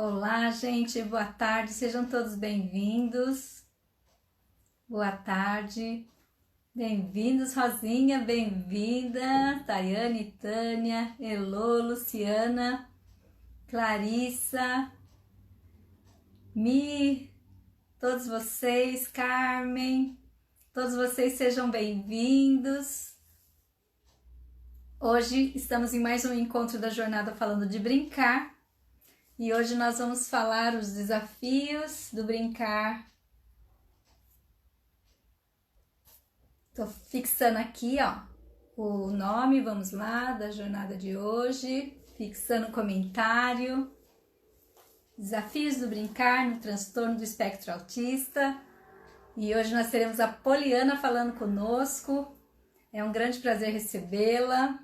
Olá, gente, boa tarde, sejam todos bem-vindos. Boa tarde, bem-vindos, Rosinha, bem-vinda, Tayane, Tânia, Elô, Luciana, Clarissa, Mi, todos vocês, Carmen, todos vocês sejam bem-vindos. Hoje estamos em mais um encontro da jornada falando de brincar. E hoje nós vamos falar os desafios do brincar. Estou fixando aqui, ó, o nome, vamos lá, da jornada de hoje. Fixando o comentário. Desafios do brincar no transtorno do espectro autista. E hoje nós teremos a Poliana falando conosco. É um grande prazer recebê-la.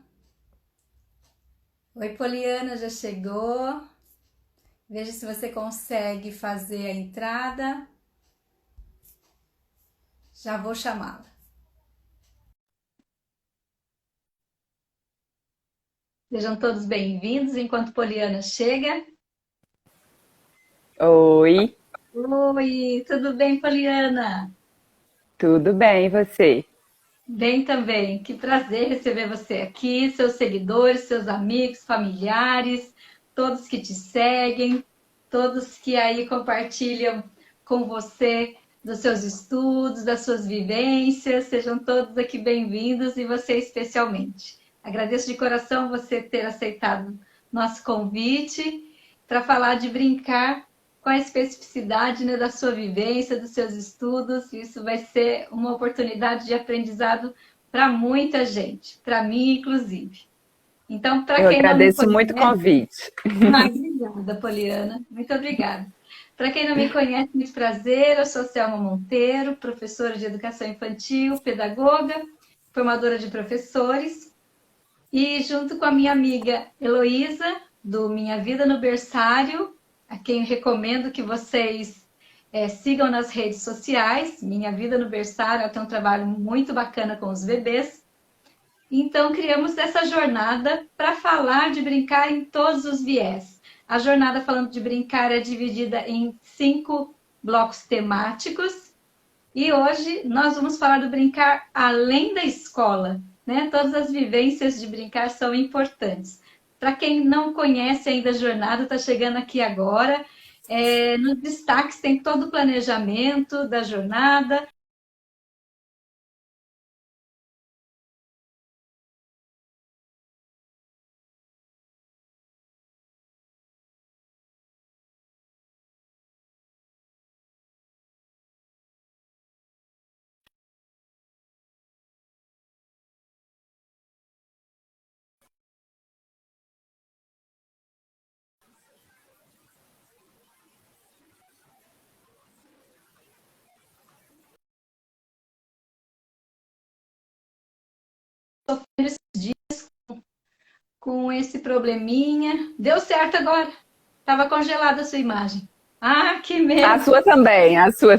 Oi, Poliana, já chegou. Veja se você consegue fazer a entrada. Já vou chamá-la. Sejam todos bem-vindos enquanto Poliana chega. Oi, Oi, tudo bem, Poliana? tudo bem, e você? Bem também. Que prazer receber você aqui, seus seguidores, seus amigos, familiares, todos que te seguem, todos que aí compartilham com você dos seus estudos, das suas vivências. Sejam todos aqui bem-vindos e você especialmente. Agradeço de coração você ter aceitado nosso convite para falar de brincar com a especificidade, né, da sua vivência, dos seus estudos. Isso vai ser uma oportunidade de aprendizado para muita gente, para mim inclusive. Então, para Eu quem não me agradeço muito o conhece, convite. obrigada, Poliana, muito obrigada. Para quem não me conhece, muito prazer, eu sou Selma Monteiro, professora de educação infantil, pedagoga, formadora de professores, e junto com a minha amiga Heloísa, do Minha Vida no Berçário, a quem recomendo que vocês sigam nas redes sociais. Minha Vida no Berçário, ela tem um trabalho muito bacana com os bebês. Então, criamos essa jornada para falar de brincar em todos os viés. A jornada falando de brincar é dividida em 5 blocos temáticos. E hoje nós vamos falar do brincar além da escola, né? Todas as vivências de brincar são importantes. Para quem não conhece ainda a jornada, está chegando aqui agora. Nos destaques tem todo o planejamento da jornada. Esses dias com esse probleminha. Deu certo agora. Estava congelada a sua imagem. Ah, que A medo! sua também, a sua.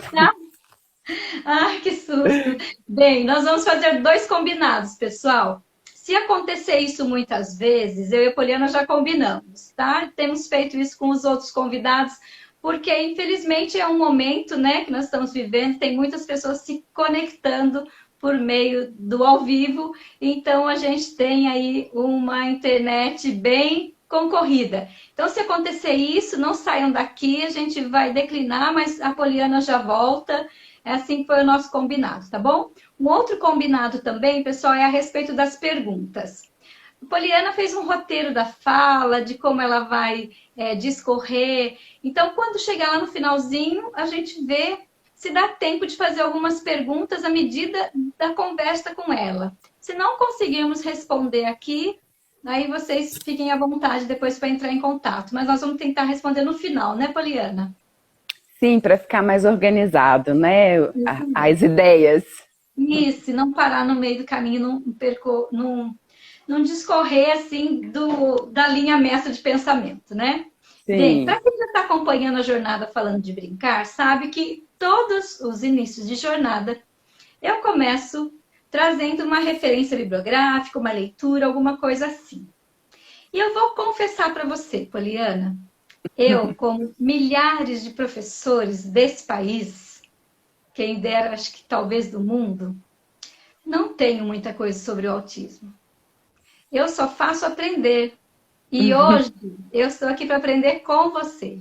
Ah, que susto! Bem, nós vamos fazer 2 combinados, pessoal. Se acontecer isso muitas vezes, eu e a Poliana já combinamos, tá? Temos feito isso com os outros convidados, porque infelizmente é um momento, né, que nós estamos vivendo, tem muitas pessoas se conectando por meio do ao vivo, então a gente tem aí uma internet bem concorrida. Então, se acontecer isso, não saiam daqui, a gente vai declinar, mas a Poliana já volta. É assim que foi o nosso combinado, tá bom? Um outro combinado também, pessoal, é a respeito das perguntas. A Poliana fez um roteiro da fala, de como ela vai discorrer. Então, quando chegar lá no finalzinho, a gente vê se dá tempo de fazer algumas perguntas à medida da conversa com ela. Se não conseguirmos responder aqui, aí vocês fiquem à vontade depois para entrar em contato. Mas nós vamos tentar responder no final, né, Poliana? Sim, para ficar mais organizado, né? As ideias. Isso, e não parar no meio do caminho, não discorrer assim da linha mestra de pensamento, né? Bem, Sim. para quem já está acompanhando a jornada falando de brincar, sabe que todos os inícios de jornada eu começo trazendo uma referência bibliográfica, uma leitura, alguma coisa assim. E eu vou confessar para você, Poliana, Eu, como milhares de professores desse país, quem dera, acho que talvez do mundo, não tenho muita coisa sobre o autismo. Eu só faço aprender. E hoje eu estou aqui para aprender com você.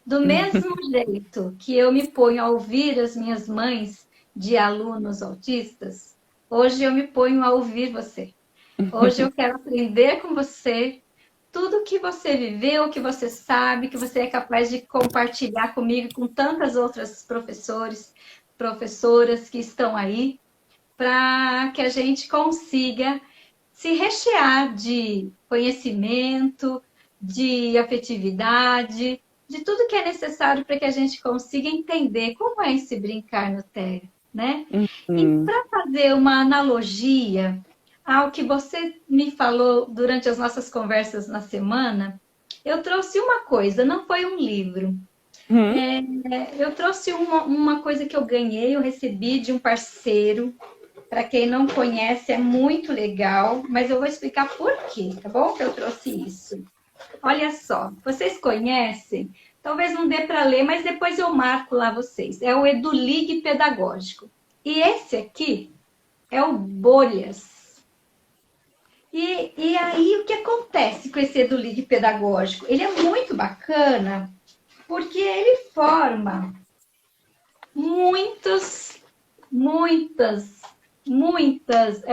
Do mesmo jeito que eu me ponho a ouvir as minhas mães de alunos autistas, hoje eu me ponho a ouvir você. Hoje eu quero aprender com você tudo que você viveu, que você sabe, que você é capaz de compartilhar comigo e com tantas outras professores, professoras que estão aí, para que a gente consiga se rechear de conhecimento, de afetividade, de tudo que é necessário para que a gente consiga entender como é esse brincar no tédio, né? E Uhum. para fazer uma analogia ao que você me falou durante as nossas conversas na semana, eu trouxe uma coisa, não foi um livro. Uhum. Eu trouxe uma coisa que eu ganhei, eu recebi de um parceiro. Para quem não conhece, é muito legal, mas eu vou explicar por quê, tá bom? Que eu trouxe isso. Olha só, vocês conhecem? Talvez não dê para ler, mas depois eu marco lá vocês. É o EduLig Pedagógico. E esse aqui é o Bolhas. E aí, o que acontece com esse EduLig Pedagógico? Ele é muito bacana porque ele forma muitos, muitas, muitas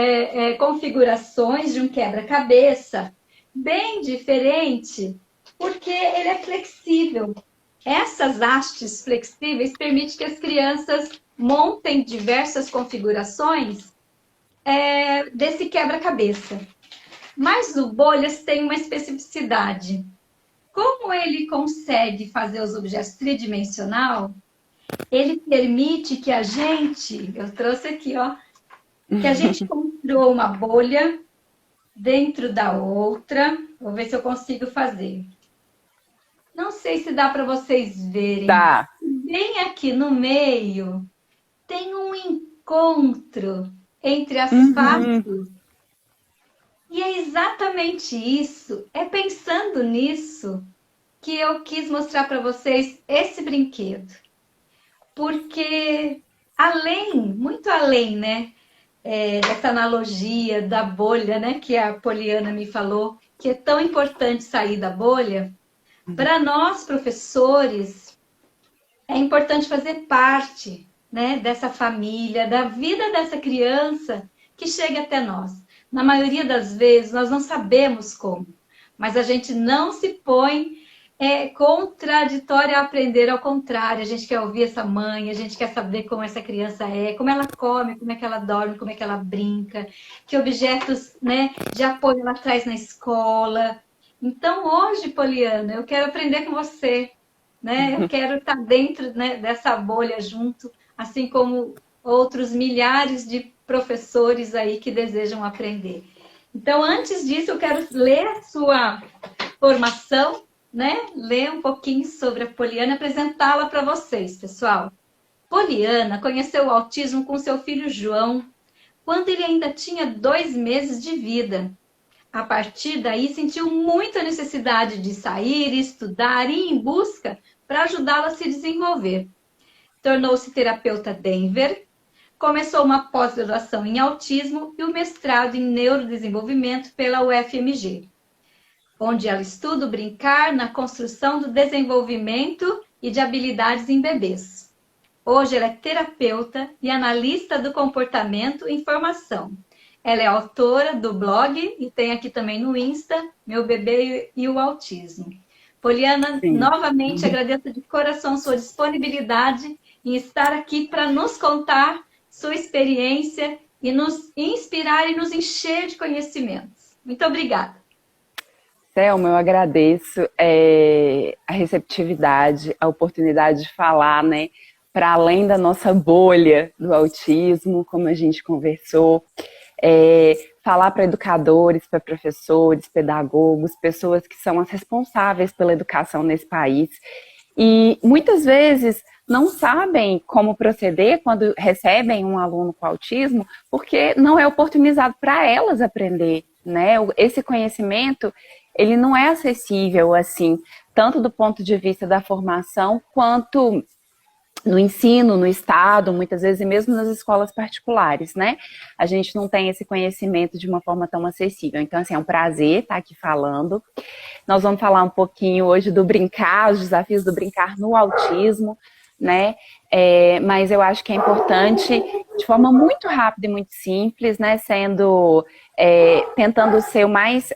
configurações de um quebra-cabeça bem diferente, porque ele é flexível. Essas hastes flexíveis permitem que as crianças montem diversas configurações desse quebra-cabeça. Mas o Bolhas tem uma especificidade. Como ele consegue fazer os objetos tridimensional, ele permite que a gente, eu trouxe aqui, ó, que a gente construa uma bolha dentro da outra. Vou ver se eu consigo fazer. Não sei se dá para vocês verem. Tá. Bem aqui no meio tem um encontro entre as Uhum. faces. E é exatamente isso, é pensando nisso que eu quis mostrar para vocês esse brinquedo. Porque além, muito além, né, dessa analogia da bolha, né, que a Poliana me falou, que é tão importante sair da bolha, para nós professores é importante fazer parte, né, dessa família, da vida dessa criança que chega até nós. Na maioria das vezes nós não sabemos como, mas a gente não se põe contraditório a aprender, ao contrário, a gente quer ouvir essa mãe, a gente quer saber como essa criança é, como ela come, como é que ela dorme, como é que ela brinca, que objetos, né, de apoio ela traz na escola. Então, hoje, Poliana, eu quero aprender com você, né? Eu quero estar dentro, né, dessa bolha junto, assim como outros milhares de professores aí que desejam aprender. Então, antes disso, eu quero ler a sua formação, né? Ler um pouquinho sobre a Poliana e apresentá-la para vocês, pessoal. Poliana conheceu o autismo com seu filho João, quando ele ainda tinha 2 meses de vida. A partir daí, sentiu muita necessidade de sair, estudar e ir em busca para ajudá-lo a se desenvolver. Tornou-se terapeuta Denver, começou uma pós-graduação em autismo e o mestrado em neurodesenvolvimento pela UFMG, onde ela estuda o brincar na construção do desenvolvimento e de habilidades em bebês. Hoje ela é terapeuta e analista do comportamento em formação. Ela é autora do blog e tem aqui também no Insta, Meu Bebê e o Autismo. Poliana, Sim. novamente agradeço de coração sua disponibilidade em estar aqui para nos contar sua experiência e nos inspirar e nos encher de conhecimentos. Muito obrigada. Thelma, eu agradeço a receptividade, a oportunidade de falar, né, para além da nossa bolha do autismo, como a gente conversou, falar para educadores, para professores, pedagogos, pessoas que são as responsáveis pela educação nesse país e muitas vezes não sabem como proceder quando recebem um aluno com autismo, porque não é oportunizado para elas aprender, né? Esse conhecimento ele não é acessível, assim, tanto do ponto de vista da formação, quanto no ensino, no estado, muitas vezes, e mesmo nas escolas particulares, né? A gente não tem esse conhecimento de uma forma tão acessível. Então, assim, é um prazer estar aqui falando. Nós vamos falar um pouquinho hoje do brincar, os desafios do brincar no autismo, né? Mas eu acho que é importante, de forma muito rápida e muito simples, né? Tentando ser o mais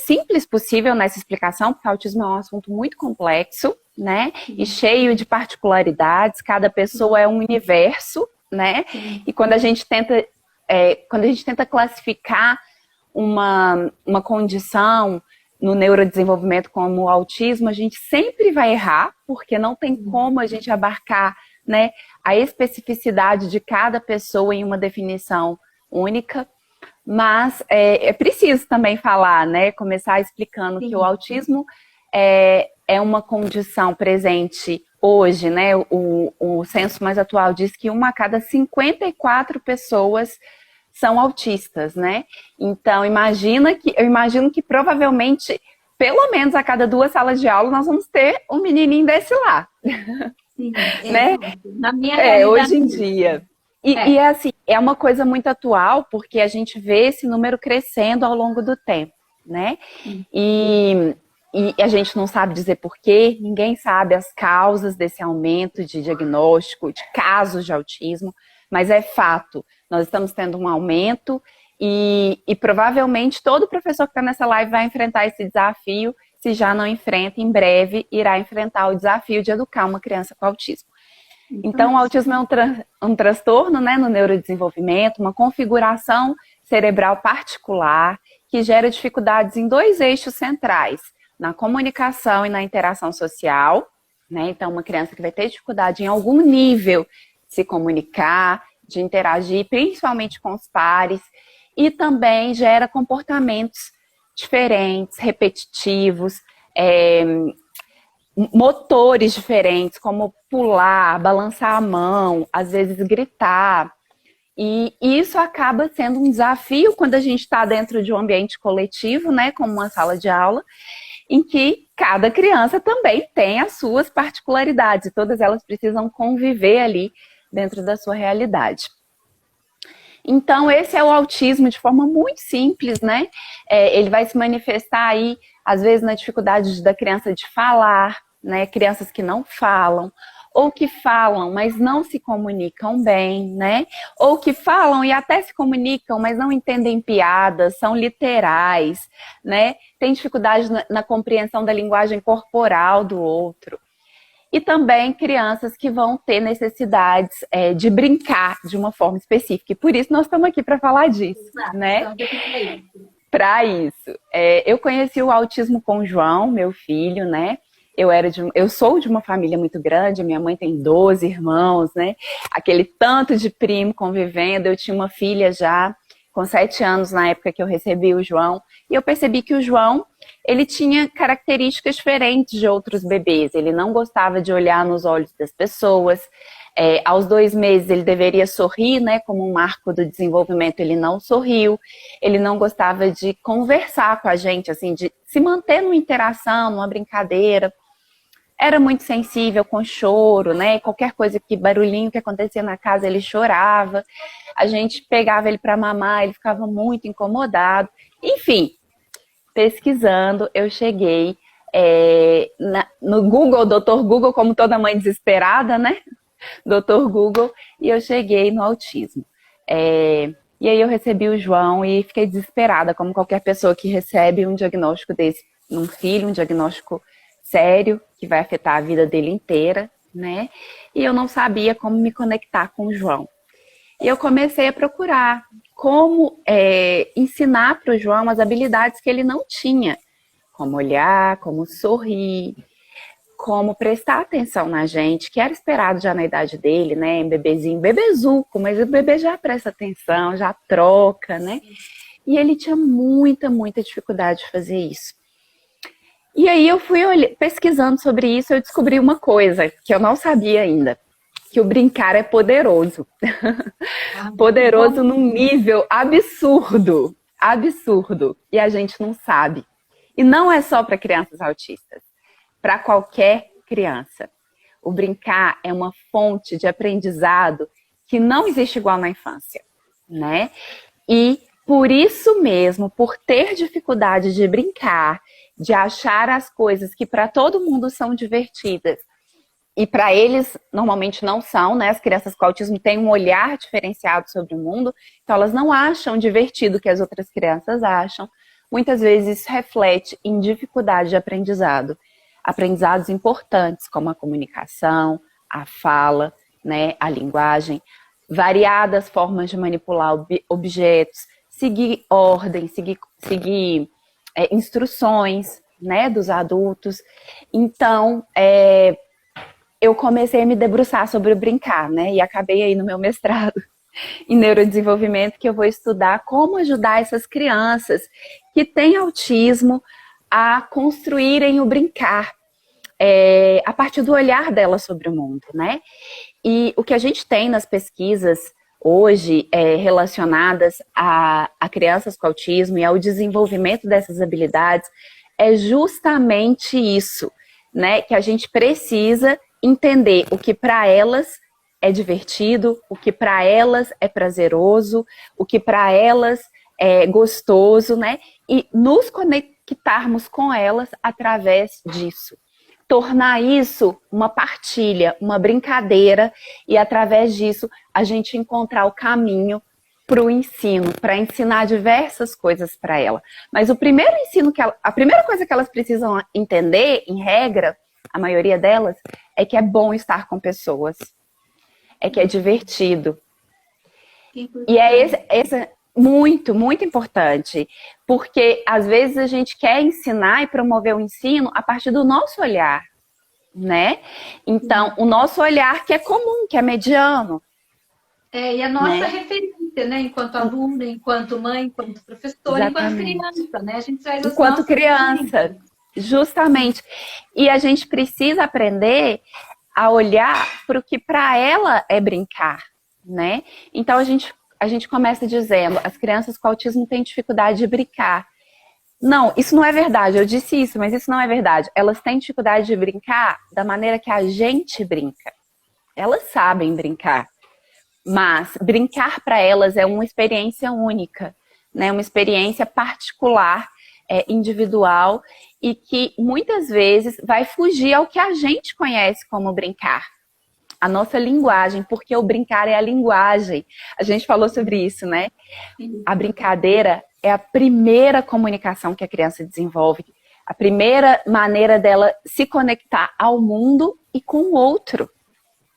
simples possível nessa explicação, porque o autismo é um assunto muito complexo, né? E cheio de particularidades, cada pessoa é um universo, né? E quando a gente tenta classificar uma condição no neurodesenvolvimento como o autismo, a gente sempre vai errar, porque não tem como a gente abarcar, né, a especificidade de cada pessoa em uma definição única. Mas é preciso também falar, né? Começar explicando que o autismo é uma condição presente hoje, né? O censo mais atual diz que 1 a cada 54 pessoas são autistas, né? Então, eu imagino que provavelmente, pelo menos a cada 2 salas de aula, nós vamos ter um menininho desse lá. Sim, né? Na minha realidade. Hoje em dia. E assim, é uma coisa muito atual, porque a gente vê esse número crescendo ao longo do tempo, né? E a gente não sabe dizer por quê, ninguém sabe as causas desse aumento de diagnóstico, de casos de autismo, mas é fato, nós estamos tendo um aumento e provavelmente todo professor que está nessa live vai enfrentar esse desafio, se já não enfrenta, em breve irá enfrentar o desafio de educar uma criança com autismo. Então, o autismo é um transtorno, né, no neurodesenvolvimento, uma configuração cerebral particular que gera dificuldades em 2 eixos centrais, na comunicação e na interação social, né? Então, uma criança que vai ter dificuldade em algum nível de se comunicar, de interagir, principalmente com os pares, e também gera comportamentos diferentes, repetitivos, motores diferentes, como pular, balançar a mão, às vezes gritar. E isso acaba sendo um desafio quando a gente está dentro de um ambiente coletivo, né, como uma sala de aula, em que cada criança também tem as suas particularidades, e todas elas precisam conviver ali dentro da sua realidade. Então, esse é o autismo de forma muito simples, né? Ele vai se manifestar aí, às vezes, na dificuldade da criança de falar, né? Crianças que não falam, ou que falam, mas não se comunicam bem, né? Ou que falam e até se comunicam, mas não entendem piadas, são literais, né? Tem dificuldade na compreensão da linguagem corporal do outro. E também crianças que vão ter necessidades de brincar de uma forma específica. E por isso nós estamos aqui para falar disso, né? Para isso. Eu conheci o autismo com o João, meu filho, né? Eu sou de uma família muito grande, minha mãe tem 12 irmãos, né? Aquele tanto de primo convivendo. Eu tinha uma filha já com 7 anos na época que eu recebi o João. E eu percebi que o João, ele tinha características diferentes de outros bebês. Ele não gostava de olhar nos olhos das pessoas. Aos 2 meses ele deveria sorrir, né? Como um marco do desenvolvimento, ele não sorriu. Ele não gostava de conversar com a gente, assim, de se manter numa interação, numa brincadeira. Era muito sensível com choro, né? Qualquer coisa barulhinho que acontecia na casa, ele chorava. A gente pegava ele para mamar, ele ficava muito incomodado. Enfim, pesquisando, eu cheguei no Google, Dr. Google, como toda mãe desesperada, né? Dr. Google, e eu cheguei no autismo. E aí eu recebi o João e fiquei desesperada, como qualquer pessoa que recebe um diagnóstico desse num filho, um diagnóstico sério, que vai afetar a vida dele inteira, né? E eu não sabia como me conectar com o João. E eu comecei a procurar como ensinar para o João as habilidades que ele não tinha. Como olhar, como sorrir, como prestar atenção na gente, que era esperado já na idade dele, né? Bebezinho, bebezuco, mas o bebê já presta atenção, já troca, né? E ele tinha muita, muita dificuldade de fazer isso. E aí eu fui pesquisando sobre isso, eu descobri uma coisa que eu não sabia ainda, que o brincar é poderoso. Poderoso num nível absurdo. absurdo e a gente não sabe. E não é só para crianças autistas, para qualquer criança. O brincar é uma fonte de aprendizado que não existe igual na infância, né? E por isso mesmo, por ter dificuldade de brincar, de achar as coisas que para todo mundo são divertidas, e para eles normalmente não são, né? As crianças com autismo têm um olhar diferenciado sobre o mundo, então elas não acham divertido o que as outras crianças acham. Muitas vezes isso reflete em dificuldade de aprendizado. Aprendizados importantes como a comunicação, a fala, né? A linguagem, variadas formas de manipular objetos, seguir ordens, seguir instruções, né, dos adultos. Então, eu comecei a me debruçar sobre o brincar, né, e acabei aí no meu mestrado em neurodesenvolvimento, que eu vou estudar como ajudar essas crianças que têm autismo a construírem o brincar, a partir do olhar delas sobre o mundo, né? E o que a gente tem nas pesquisas hoje relacionadas a crianças com autismo e ao desenvolvimento dessas habilidades é justamente isso, né? Que a gente precisa entender o que para elas é divertido, o que para elas é prazeroso, o que para elas é gostoso, né? E nos conectarmos com elas através disso. Tornar isso uma partilha, uma brincadeira, e através disso a gente encontrar o caminho para o ensino, para ensinar diversas coisas para ela. Mas o primeiro ensino a primeira coisa que elas precisam entender, em regra, a maioria delas, é que é bom estar com pessoas, é que é divertido. E esse muito, muito importante, porque às vezes a gente quer ensinar e promover o ensino a partir do nosso olhar, né? Então, o nosso olhar que é comum, que é mediano. E a nossa referência, né? Enquanto aluna, enquanto mãe, enquanto professora, enquanto criança, né? A gente traz as enquanto criança, justamente. E a gente precisa aprender a olhar para o que para ela é brincar, né? Então, a gente começa dizendo, as crianças com autismo têm dificuldade de brincar. Não, isso não é verdade. Eu disse isso, mas isso não é verdade. Elas têm dificuldade de brincar da maneira que a gente brinca. Elas sabem brincar, mas brincar para elas é uma experiência única, né? Uma experiência particular, individual, e que muitas vezes vai fugir ao que a gente conhece como brincar. A nossa linguagem, porque o brincar é a linguagem. A gente falou sobre isso, né? A brincadeira é a primeira comunicação que a criança desenvolve, a primeira maneira dela se conectar ao mundo e com o outro,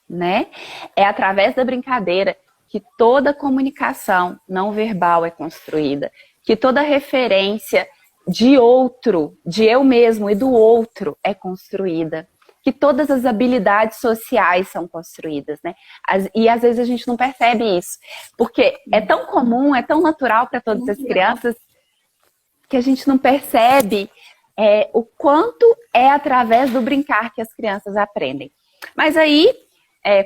né? É através da brincadeira que toda comunicação não verbal é construída, que toda referência de outro, de eu mesmo e do outro é construída, que todas as habilidades sociais são construídas, né? E às vezes a gente não percebe isso, porque é tão comum, é tão natural para todas as crianças, que a gente não percebe o quanto é através do brincar que as crianças aprendem. Mas aí,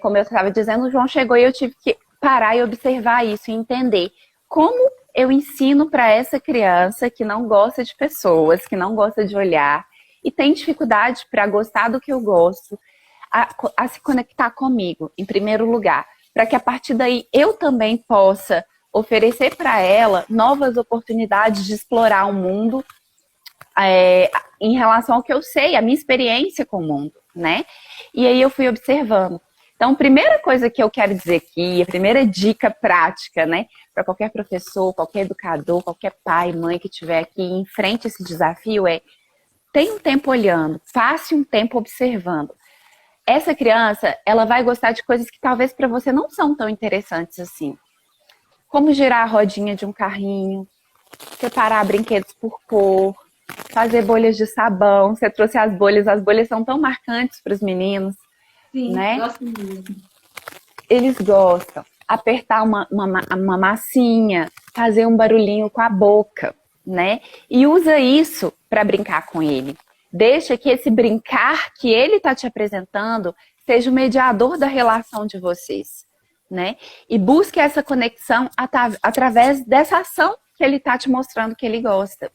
como eu estava dizendo, o João chegou e eu tive que parar e observar isso e entender como eu ensino para essa criança que não gosta de pessoas, que não gosta de olhar, e tem dificuldade para gostar do que eu gosto, a se conectar comigo, em primeiro lugar, para que a partir daí eu também possa oferecer para ela novas oportunidades de explorar o mundo em relação ao que eu sei, a minha experiência com o mundo, né? E aí eu fui observando. Então, a primeira coisa que eu quero dizer aqui, a primeira dica prática, né, para qualquer professor, qualquer educador, qualquer pai, mãe que estiver aqui em frente a esse desafio tenha um tempo olhando, passe um tempo observando. Essa criança, ela vai gostar de coisas que talvez para você não são tão interessantes assim. Como girar a rodinha de um carrinho, separar brinquedos por cor, fazer bolhas de sabão. Você trouxe as bolhas são tão marcantes para os meninos. Sim, né? gosto mesmo. Eles gostam. Apertar uma massinha, fazer um barulhinho com a boca, né? E usa isso para brincar com ele. Deixa que esse brincar que ele está te apresentando seja o mediador da relação de vocês, né? E busque essa conexão através dessa ação que ele tá te mostrando que ele gosta.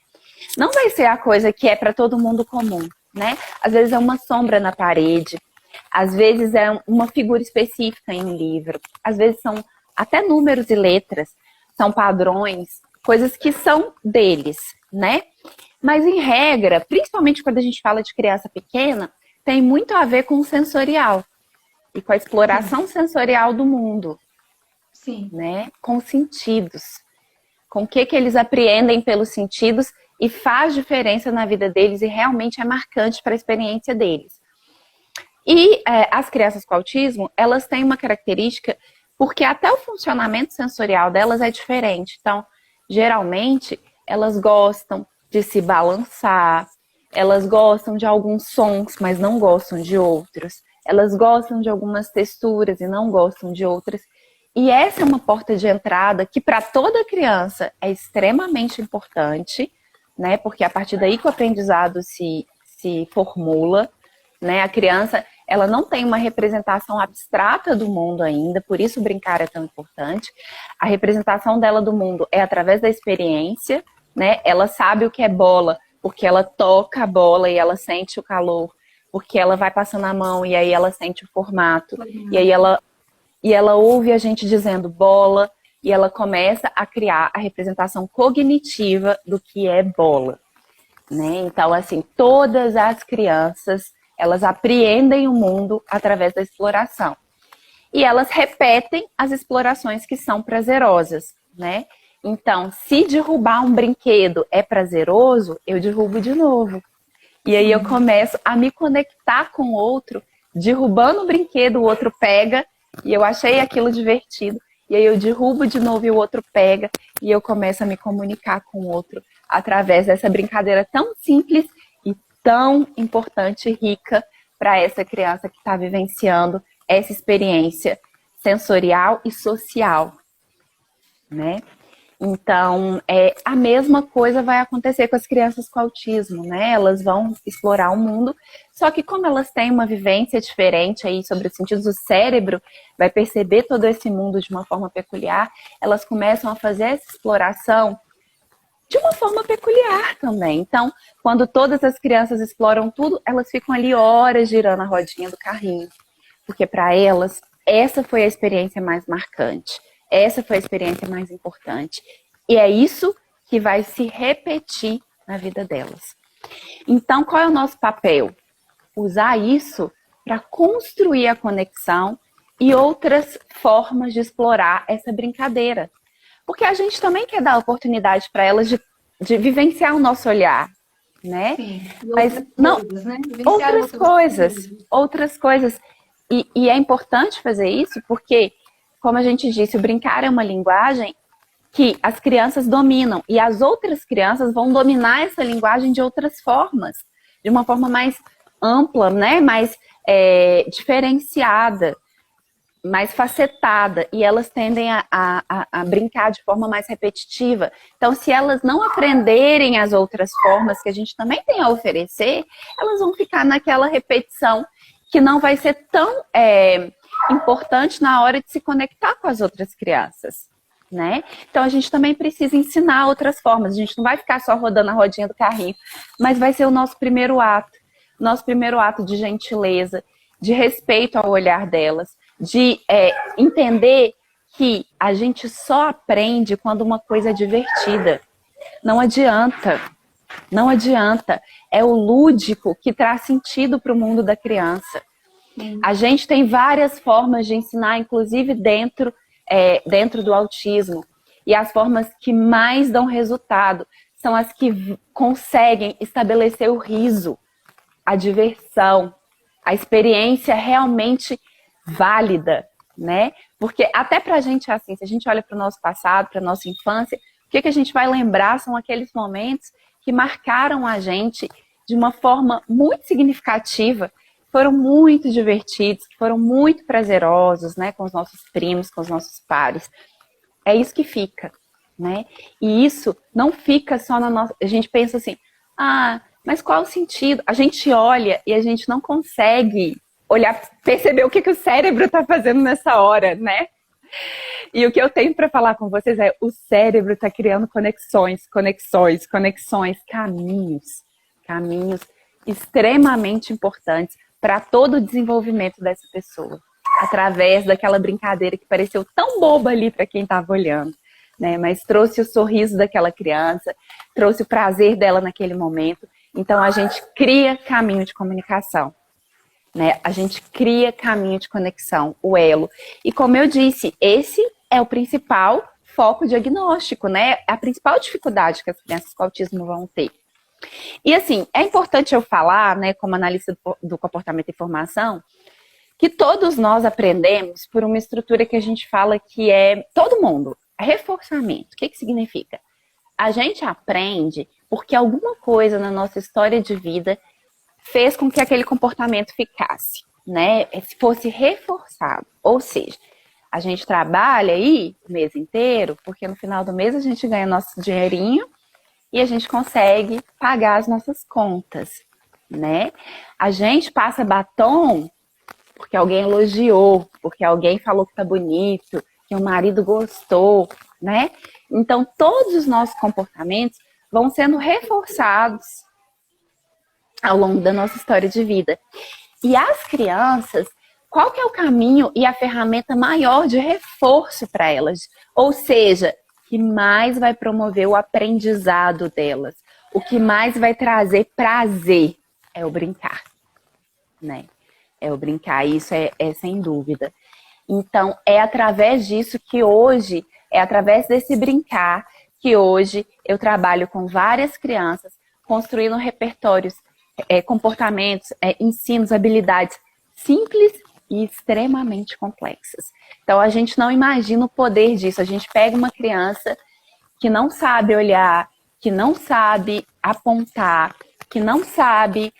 Não vai ser a coisa que é para todo mundo comum, né? Às vezes é uma sombra na parede, às vezes é uma figura específica em um livro, às vezes são até números e letras, são padrões, coisas que são deles, né? Mas em regra, principalmente quando a gente fala de criança pequena, tem muito a ver com o sensorial e com a exploração sensorial do mundo, Sim. né? Com sentidos, com o que eles apreendem pelos sentidos e faz diferença na vida deles e realmente é marcante para a experiência deles. E as crianças com autismo, elas têm uma característica, porque até o funcionamento sensorial delas é diferente. Então, geralmente, elas gostam de se balançar, elas gostam de alguns sons, mas não gostam de outros. Elas gostam de algumas texturas e não gostam de outras. E essa é uma porta de entrada que para toda criança é extremamente importante, né? Porque é a partir daí que o aprendizado se formula, né? A criança, ela não tem uma representação abstrata do mundo ainda, por isso brincar é tão importante. A representação dela do mundo é através da experiência, né? Ela sabe o que é bola, porque ela toca a bola e ela sente o calor, porque ela vai passando a mão e aí ela sente o formato, e aí ela ouve a gente dizendo bola, e ela começa a criar a representação cognitiva do que é bola, né? Então, assim, todas as crianças, elas apreendem o mundo através da exploração. E elas repetem as explorações que são prazerosas, né? Então, se derrubar um brinquedo é prazeroso, eu derrubo de novo. E aí eu começo a me conectar com o outro, derrubando o brinquedo, o outro pega, e eu achei aquilo divertido. E aí eu derrubo de novo e o outro pega, e eu começo a me comunicar com o outro através dessa brincadeira tão simples e tão importante e rica para essa criança que está vivenciando essa experiência sensorial e social, né? Então, a mesma coisa vai acontecer com as crianças com autismo, né? Elas vão explorar o mundo, só que como elas têm uma vivência diferente aí sobre os sentidos, o cérebro vai perceber todo esse mundo de uma forma peculiar, elas começam a fazer essa exploração de uma forma peculiar também. Então, quando todas as crianças exploram tudo, elas ficam ali horas girando a rodinha do carrinho, porque para elas, essa foi a experiência mais marcante. Essa foi a experiência mais importante. E é isso que vai se repetir na vida delas. Então, qual é o nosso papel? Usar isso para construir a conexão e outras formas de explorar essa brincadeira. Porque a gente também quer dar oportunidade para elas de vivenciar o nosso olhar, né? Sim. Mas não, coisas, né? outras coisas. E é importante fazer isso porque, como a gente disse, o brincar é uma linguagem que as crianças dominam e as outras crianças vão dominar essa linguagem de outras formas, de uma forma mais ampla, né? Mais diferenciada, mais facetada, e elas tendem a brincar de forma mais repetitiva. Então, se elas não aprenderem as outras formas que a gente também tem a oferecer, elas vão ficar naquela repetição que não vai ser tão importante na hora de se conectar com as outras crianças, né? Então a gente também precisa ensinar outras formas. A gente não vai ficar só rodando a rodinha do carrinho, mas vai ser o nosso primeiro ato de gentileza, de respeito ao olhar delas, de entender que a gente só aprende quando uma coisa é divertida. Não adianta. É o lúdico que traz sentido para o mundo da criança. A gente tem várias formas de ensinar, inclusive dentro do autismo. E as formas que mais dão resultado são as que conseguem estabelecer o riso, a diversão, a experiência realmente válida, né? Porque até pra gente é assim, se a gente olha para o nosso passado, para a nossa infância, o que a gente vai lembrar são aqueles momentos que marcaram a gente de uma forma muito significativa, foram muito divertidos, que foram muito prazerosos, né, com os nossos primos, com os nossos pares. É isso que fica, né? E isso não fica só na nossa... A gente pensa assim, mas qual o sentido? A gente olha e a gente não consegue olhar, perceber o que o cérebro está fazendo nessa hora, né? E o que eu tenho para falar com vocês é: o cérebro está criando conexões, conexões, conexões, caminhos, caminhos extremamente importantes para todo o desenvolvimento dessa pessoa, através daquela brincadeira que pareceu tão boba ali para quem estava olhando, né? Mas trouxe o sorriso daquela criança, trouxe o prazer dela naquele momento. Então a gente cria caminho de comunicação, né? A gente cria caminho de conexão, o elo. E como eu disse, esse é o principal foco diagnóstico, né? A principal dificuldade que as crianças com autismo vão ter. E assim, é importante eu falar, né, como analista do comportamento e formação, que todos nós aprendemos por uma estrutura que a gente fala que é, todo mundo, reforçamento. O que que significa? A gente aprende porque alguma coisa na nossa história de vida fez com que aquele comportamento ficasse, né? Se fosse reforçado. Ou seja, a gente trabalha aí o mês inteiro, porque no final do mês a gente ganha nosso dinheirinho e a gente consegue pagar as nossas contas, né? A gente passa batom porque alguém elogiou, porque alguém falou que tá bonito, que o marido gostou, né? Então, todos os nossos comportamentos vão sendo reforçados ao longo da nossa história de vida. E as crianças, qual que é o caminho e a ferramenta maior de reforço para elas? Ou seja, que mais vai promover o aprendizado delas, o que mais vai trazer prazer é o brincar, né? É o brincar, isso é sem dúvida. Então, é através disso que hoje, é através desse brincar, que hoje eu trabalho com várias crianças, construindo repertórios, comportamentos, ensinos, habilidades simples e extremamente complexas. Então, a gente não imagina o poder disso. A gente pega uma criança que não sabe olhar, que não sabe apontar, que não sabe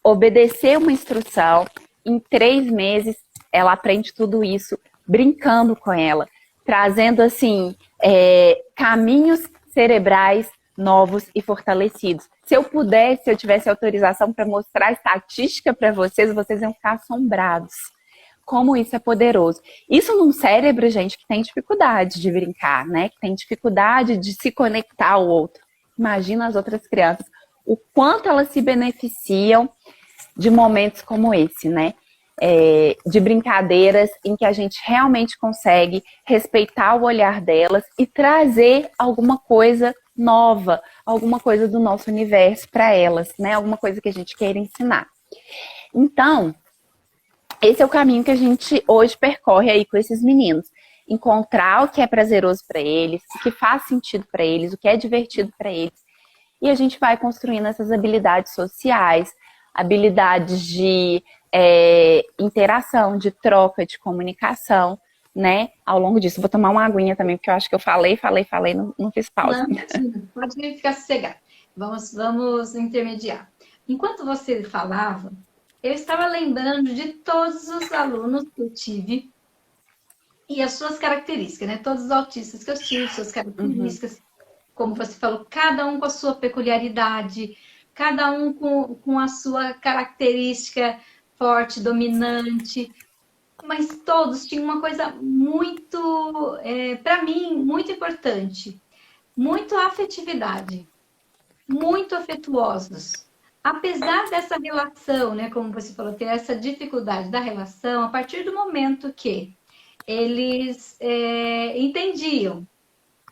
obedecer uma instrução. Em 3 meses, ela aprende tudo isso brincando com ela, trazendo, assim, caminhos cerebrais novos e fortalecidos. Se eu pudesse, se eu tivesse autorização para mostrar a estatística para vocês, vocês iam ficar assombrados. Como isso é poderoso. Isso num cérebro, gente, que tem dificuldade de brincar, né? Que tem dificuldade de se conectar ao outro. Imagina as outras crianças, o quanto elas se beneficiam de momentos como esse, né? De brincadeiras em que a gente realmente consegue respeitar o olhar delas e trazer alguma coisa nova, alguma coisa do nosso universo para elas, né? Alguma coisa que a gente queira ensinar. Então, esse é o caminho que a gente hoje percorre aí com esses meninos. Encontrar o que é prazeroso para eles, o que faz sentido para eles, o que é divertido para eles. E a gente vai construindo essas habilidades sociais, habilidades de interação, de troca, de comunicação, né? Ao longo disso. Vou tomar uma aguinha também, porque eu acho que eu falei, não fiz pausa. Não, pode ficar sossegado. Vamos intermediar. Enquanto você falava, eu estava lembrando de todos os alunos que eu tive e as suas características, né? Todos os autistas que eu tive, suas características, como você falou, cada um com a sua peculiaridade, cada um com a sua característica forte, dominante, mas todos tinham uma coisa muito, para mim, muito importante, muito afetividade, muito afetuosos. Apesar dessa relação, né, como você falou, ter essa dificuldade da relação, a partir do momento que eles entendiam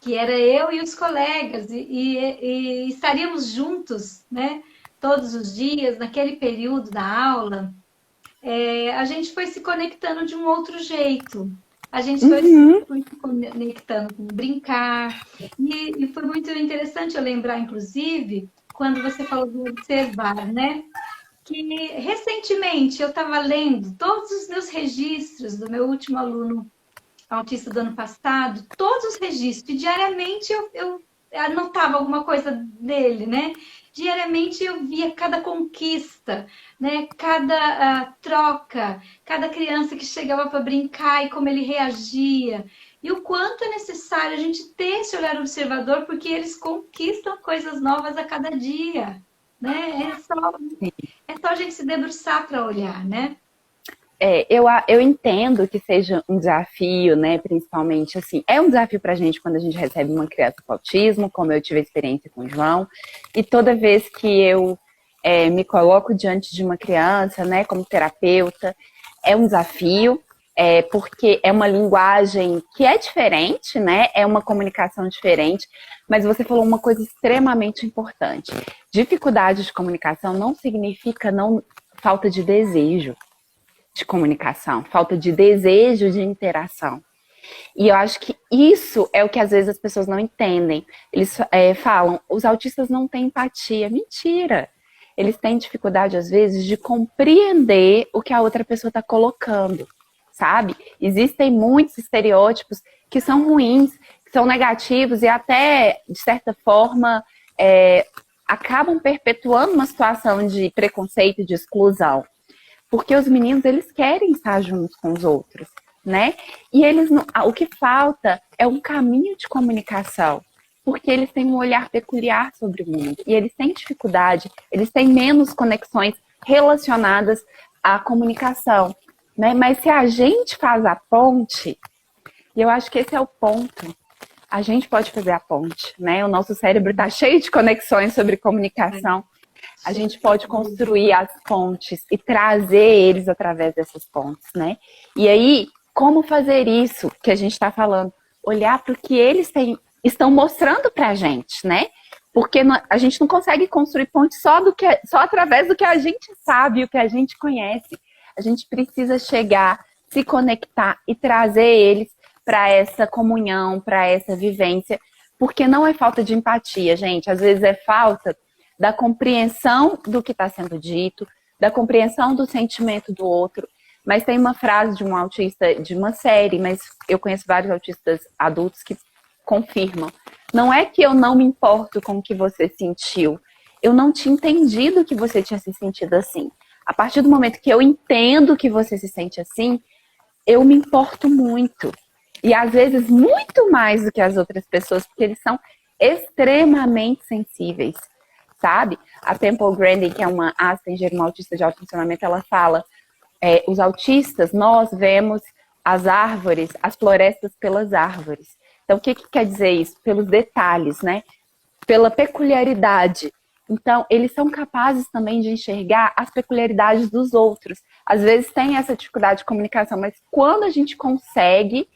que era eu e os colegas e estaríamos juntos, né, todos os dias, naquele período da aula, a gente foi se conectando de um outro jeito. A gente foi se conectando com brincar. E foi muito interessante eu lembrar, inclusive, quando você falou do observar, né? Que recentemente eu estava lendo todos os meus registros do meu último aluno autista do ano passado, todos os registros, e diariamente eu anotava alguma coisa dele, né? Diariamente eu via cada conquista, né? Cada troca, cada criança que chegava para brincar e como ele reagia. E o quanto é necessário a gente ter esse olhar observador, porque eles conquistam coisas novas a cada dia, né? É só a gente se debruçar para olhar, né? eu entendo que seja um desafio, né? Principalmente assim, é um desafio pra gente quando a gente recebe uma criança com autismo, como eu tive a experiência com o João, e toda vez que eu me coloco diante de uma criança, né, como terapeuta, é um desafio, porque é uma linguagem que é diferente, né? É uma comunicação diferente, mas você falou uma coisa extremamente importante. Dificuldade de comunicação não significa falta de desejo de comunicação, falta de desejo de interação. E eu acho que isso é o que às vezes as pessoas não entendem. Eles falam, os autistas não têm empatia. Mentira! Eles têm dificuldade, às vezes, de compreender o que a outra pessoa está colocando, sabe? Existem muitos estereótipos que são ruins, que são negativos e até, de certa forma, acabam perpetuando uma situação de preconceito e de exclusão. Porque os meninos, eles querem estar juntos com os outros, né? E eles o que falta é um caminho de comunicação, porque eles têm um olhar peculiar sobre o mundo. E eles têm dificuldade, eles têm menos conexões relacionadas à comunicação, né? Mas se a gente faz a ponte, e eu acho que esse é o ponto, a gente pode fazer a ponte, né? O nosso cérebro está cheio de conexões sobre comunicação. A gente pode construir as pontes e trazer eles através dessas pontes, né? E aí, como fazer isso que a gente está falando? Olhar para o que eles estão mostrando para a gente, né? Porque a gente não consegue construir pontes só através do que a gente sabe, o que a gente conhece. A gente precisa chegar, se conectar e trazer eles para essa comunhão, para essa vivência, porque não é falta de empatia, gente. Às vezes é falta da compreensão do que está sendo dito, da compreensão do sentimento do outro. Mas tem uma frase de um autista de uma série, mas eu conheço vários autistas adultos que confirmam. Não é que eu não me importo com o que você sentiu, eu não tinha entendido que você tinha se sentido assim. A partir do momento que eu entendo que você se sente assim, eu me importo muito. E às vezes muito mais do que as outras pessoas, porque eles são extremamente sensíveis. Sabe? A Temple Grandin, que é uma Asperger, uma autista de alto funcionamento, ela fala, os autistas, nós vemos as árvores, as florestas pelas árvores. Então, o que quer dizer isso? Pelos detalhes, né? Pela peculiaridade. Então, eles são capazes também de enxergar as peculiaridades dos outros. Às vezes tem essa dificuldade de comunicação, mas quando a gente consegue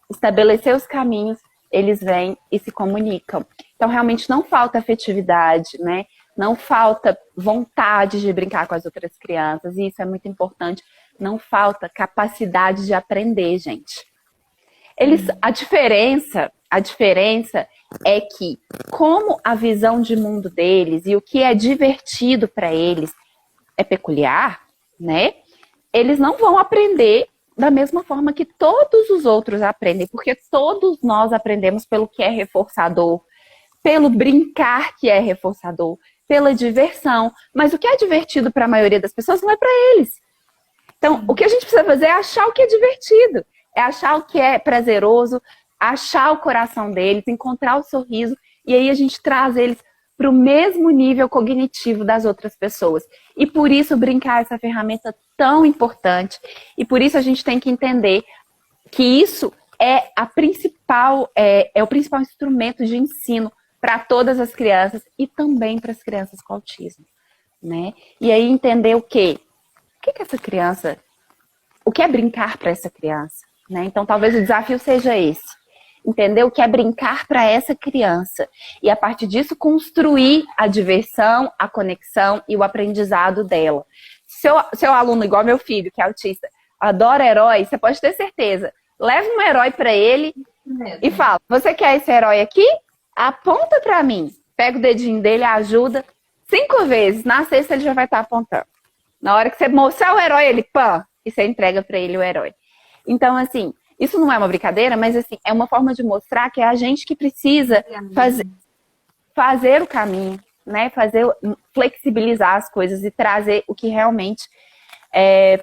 estabelecer os caminhos, eles vêm e se comunicam. Então, realmente não falta afetividade, né? Não falta vontade de brincar com as outras crianças, e isso é muito importante. Não falta capacidade de aprender, gente. A diferença é que, como a visão de mundo deles e o que é divertido para eles é peculiar, né? Eles não vão aprender da mesma forma que todos os outros aprendem, porque todos nós aprendemos pelo que é reforçador, pelo brincar que é reforçador, pela diversão. Mas o que é divertido para a maioria das pessoas não é para eles. Então, o que a gente precisa fazer é achar o que é divertido, é achar o que é prazeroso, achar o coração deles, encontrar o sorriso, e aí a gente traz eles para o mesmo nível cognitivo das outras pessoas. E por isso brincar é essa ferramenta tão importante, e por isso a gente tem que entender que isso é o principal instrumento de ensino para todas as crianças e também para as crianças com autismo, né? E aí entender o que essa criança, o que é brincar para essa criança, né? Então talvez o desafio seja esse, entender o que é brincar para essa criança e a partir disso construir a diversão, a conexão e o aprendizado dela. Seu aluno, igual meu filho, que é autista, adora herói, você pode ter certeza. Leva um herói para ele e fala, você quer esse herói aqui? Aponta para mim. Pega o dedinho dele, ajuda 5 vezes. Na sexta ele já vai estar apontando. Na hora que você mostrar o herói, ele pã, e você entrega para ele o herói. Então, assim, isso não é uma brincadeira, mas assim, é uma forma de mostrar que é a gente que precisa fazer o caminho, né? Flexibilizar as coisas e trazer o que realmente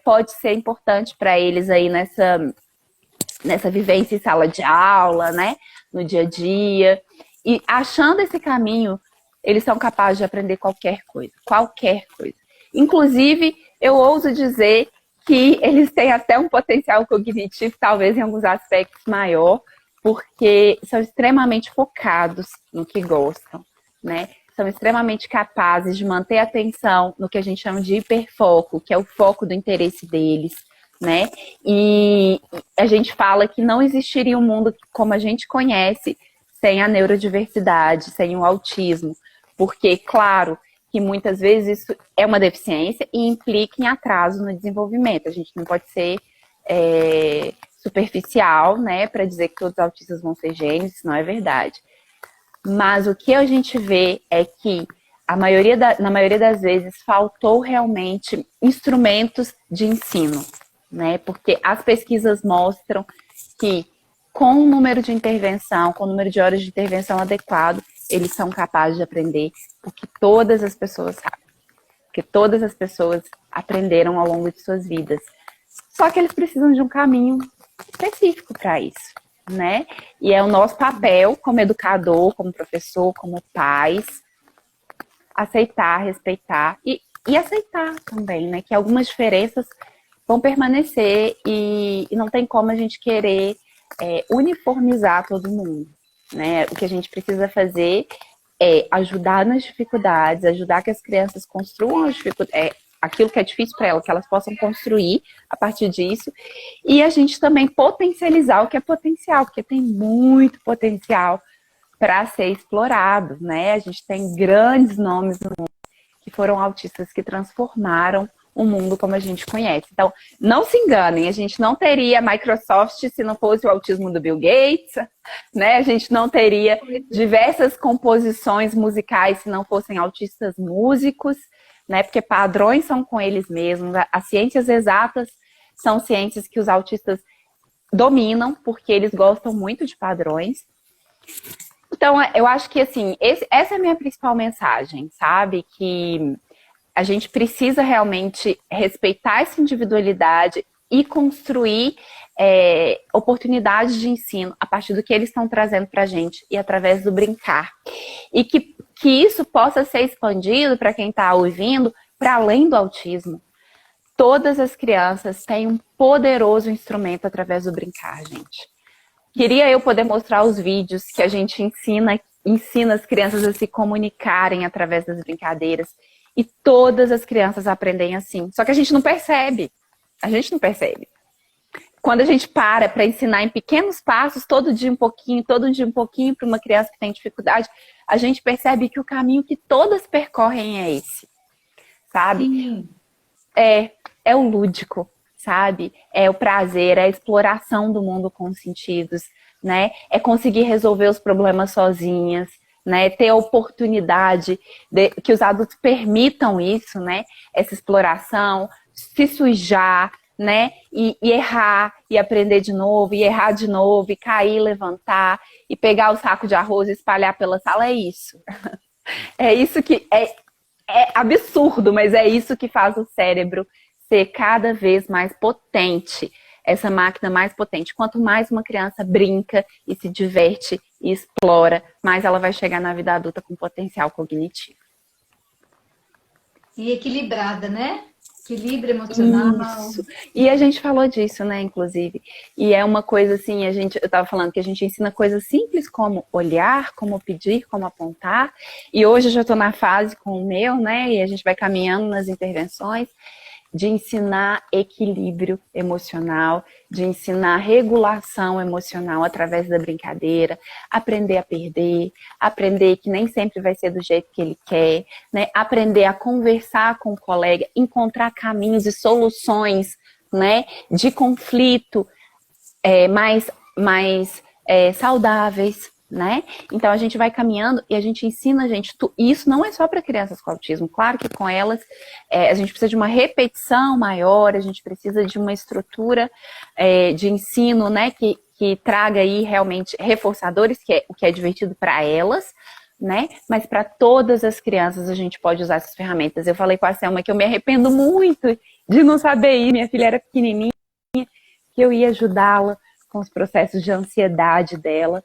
pode ser importante para eles aí nessa vivência em sala de aula, né? No dia a dia. E achando esse caminho, eles são capazes de aprender qualquer coisa. Qualquer coisa. Inclusive, eu ouso dizer que eles têm até um potencial cognitivo, talvez em alguns aspectos maior, porque são extremamente focados no que gostam, né? São extremamente capazes de manter a atenção no que a gente chama de hiperfoco, que é o foco do interesse deles, né? E a gente fala que não existiria um mundo como a gente conhece sem a neurodiversidade, sem o autismo, porque, claro, que muitas vezes isso é uma deficiência e implica em atraso no desenvolvimento. A gente não pode ser superficial, né, para dizer que todos os autistas vão ser gênios, isso não é verdade. Mas o que a gente vê é que na maioria das vezes faltou realmente instrumentos de ensino, né? Porque as pesquisas mostram que com o número de intervenção, com o número de horas de intervenção adequado, eles são capazes de aprender o que todas as pessoas sabem. Porque todas as pessoas aprenderam ao longo de suas vidas. Só que eles precisam de um caminho específico para isso, né? E é o nosso papel como educador, como professor, como pais, aceitar, respeitar e aceitar também, né? Que algumas diferenças vão permanecer e não tem como a gente querer uniformizar todo mundo, né? O que a gente precisa fazer é ajudar nas dificuldades, ajudar que as crianças construam as dificuldades, aquilo que é difícil para elas, que elas possam construir a partir disso, e a gente também potencializar o que é potencial, porque tem muito potencial para ser explorado, né? A gente tem grandes nomes no mundo que foram autistas que transformaram o mundo como a gente conhece. Então, não se enganem, a gente não teria Microsoft se não fosse o autismo do Bill Gates, né? A gente não teria diversas composições musicais se não fossem autistas músicos, né? Porque padrões são com eles mesmos. As ciências exatas são ciências que os autistas dominam, porque eles gostam muito de padrões. Então, eu acho que, assim, essa é a minha principal mensagem, sabe? Que a gente precisa realmente respeitar essa individualidade e construir oportunidades de ensino a partir do que eles estão trazendo para a gente e através do brincar. E que isso possa ser expandido para quem está ouvindo para além do autismo. Todas as crianças têm um poderoso instrumento através do brincar, gente. Queria eu poder mostrar os vídeos que a gente ensina as crianças a se comunicarem através das brincadeiras. E todas as crianças aprendem assim. Só que a gente não percebe. A gente não percebe. Quando a gente para ensinar em pequenos passos, todo dia um pouquinho para uma criança que tem dificuldade, a gente percebe que o caminho que todas percorrem é esse. Sabe? Sim. É o lúdico, sabe? É o prazer, é a exploração do mundo com os sentidos, né? É conseguir resolver os problemas sozinhas, né? Ter a oportunidade que os adultos permitam isso, né? Essa exploração, se sujar, né? E errar, e aprender de novo, e errar de novo, e cair, levantar, e pegar o saco de arroz e espalhar pela sala, é isso. É isso que é absurdo, mas é isso que faz o cérebro ser cada vez mais potente, essa máquina mais potente. Quanto mais uma criança brinca e se diverte e explora, mais ela vai chegar na vida adulta com potencial cognitivo. E equilibrada, né? Equilíbrio emocional. Isso. E a gente falou disso, né, inclusive. E é uma coisa assim, eu estava falando que a gente ensina coisas simples como olhar, como pedir, como apontar. E hoje eu já estou na fase com o meu, né, e a gente vai caminhando nas intervenções de ensinar equilíbrio emocional, de ensinar regulação emocional através da brincadeira, aprender a perder, aprender que nem sempre vai ser do jeito que ele quer, né? Aprender a conversar com o colega, encontrar caminhos e soluções, né, de conflito mais saudáveis, né? Então a gente vai caminhando e a gente ensina, gente, isso não é só para crianças com autismo. Claro que com elas a gente precisa de uma repetição maior, a gente precisa de uma estrutura de ensino, né, que traga aí realmente reforçadores, que é o que é divertido para elas, né? Mas para todas as crianças a gente pode usar essas ferramentas. Eu falei com a Selma que eu me arrependo muito de não saber ir, minha filha era pequenininha, que eu ia ajudá-la com os processos de ansiedade dela.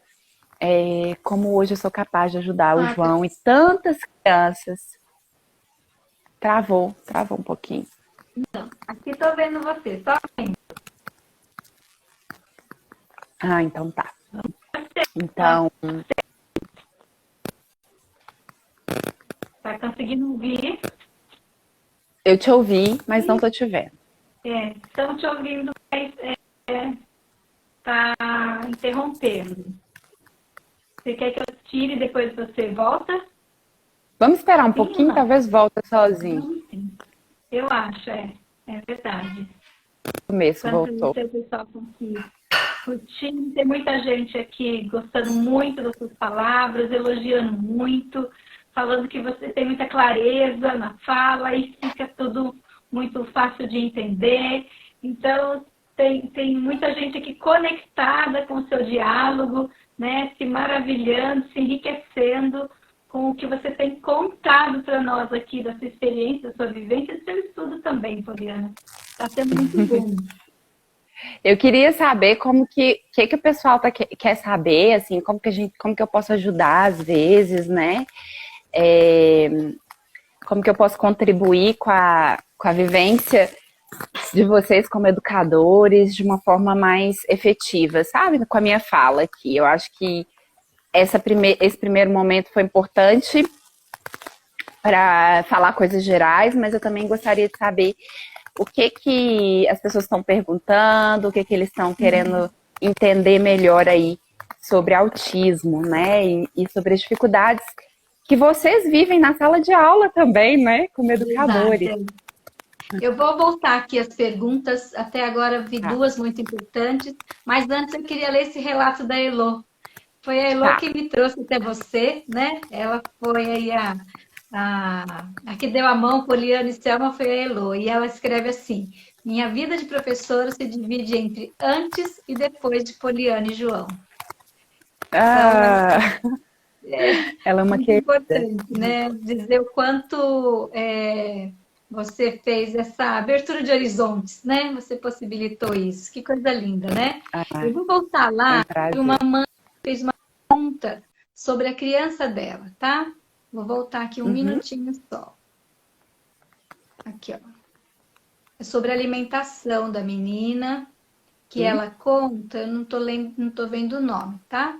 Como hoje eu sou capaz de ajudar o João e tantas crianças. Travou um pouquinho. Aqui tô vendo você, só Ah, então tá. Então, tá conseguindo ouvir. eu te ouvi, mas não tô te vendo. Estão te ouvindo, mas tá interrompendo. Você quer que eu tire e depois você volta? Vamos esperar um Sim ou pouquinho, não? talvez volte sozinho. Vamos sim. Eu acho, é verdade. Começo, Enquanto voltou. isso, o pessoal aqui curtindo, tem muita gente aqui gostando muito das suas palavras, elogiando muito, falando que você tem muita clareza na fala e fica tudo muito fácil de entender. Então, tem muita gente aqui conectada com o seu diálogo, né? Se maravilhando, se enriquecendo com o que você tem contado para nós aqui, da sua experiência, da sua vivência e do seu estudo também, Poliana. Está sendo muito bom. Eu queria saber que o pessoal quer saber, assim, como que eu posso ajudar às vezes, né? É, como que eu posso contribuir com a vivência de vocês como educadores de uma forma mais efetiva, sabe? Com a minha fala aqui. Eu acho que esse primeiro momento foi importante para falar coisas gerais, mas eu também gostaria de saber o que as pessoas estão perguntando, o que eles estão querendo entender melhor aí sobre autismo, né? E sobre as dificuldades que vocês vivem na sala de aula também, né? Como educadores. Verdade. Eu vou voltar aqui às perguntas. Até agora vi Tá, duas muito importantes, mas antes eu queria ler esse relato da Elo. Foi a Elo tá. que me trouxe até você, né? Ela foi aí a que deu a mão, Poliana e Selma, foi a Elo. E ela escreve assim: Minha vida de professora se divide entre antes e depois de Poliana e João. Então, Ah, ela é uma muito querida. importante, né? Dizer o quanto você fez essa abertura de horizontes, né? Você possibilitou isso. Que coisa linda, né? Ah, Eu vou voltar é lá um e uma prazer. mãe fez uma pergunta sobre a criança dela, tá? Vou voltar aqui um Uhum, minutinho só. Aqui, ó. É sobre a alimentação da menina, que uhum, ela conta, eu não tô lendo, não tô vendo o nome, tá?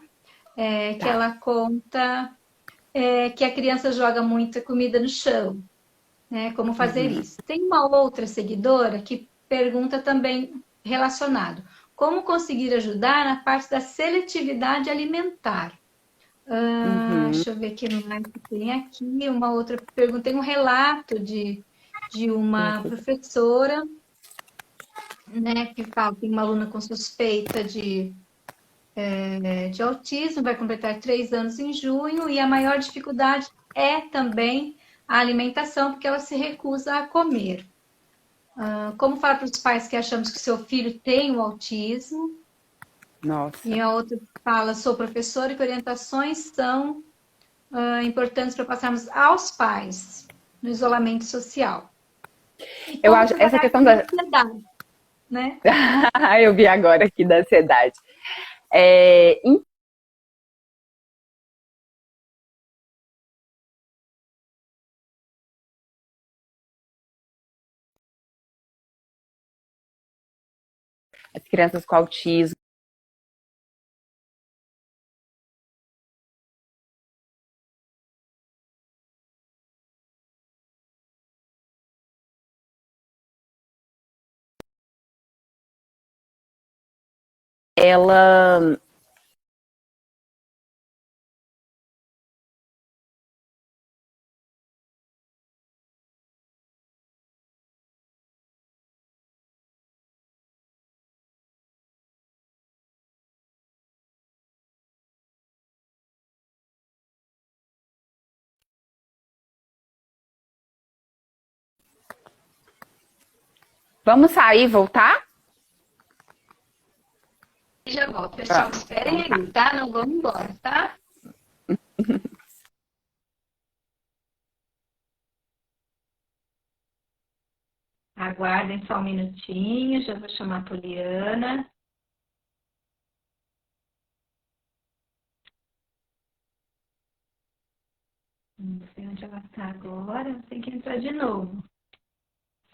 Que tá. ela conta que a criança joga muita comida no chão, né? Como fazer Uhum, isso. Tem uma outra seguidora que pergunta também relacionado. Como conseguir ajudar na parte da seletividade alimentar? uhum. Deixa eu ver o que mais que tem aqui. Uma outra pergunta, tem um relato de uma professora, né, que fala que tem uma aluna com suspeita de autismo, vai completar 3 anos em junho, e a maior dificuldade é também a alimentação, porque ela se recusa a comer. Como falar para os pais que achamos que seu filho tem o autismo? Nossa. E a outra fala, sou professora e que orientações são importantes para passarmos aos pais no isolamento social. E Eu como acho essa trabalhar questão com da. ansiedade, né? Eu vi agora aqui da ansiedade. É, as crianças com autismo, ela. Vamos sair e voltar? Já volto, pessoal, Vamos. esperem Então tá. aí, tá? Não vamos embora, tá? Aguardem só um minutinho, já vou chamar a Poliana. Não sei onde ela está agora, tem que entrar de novo.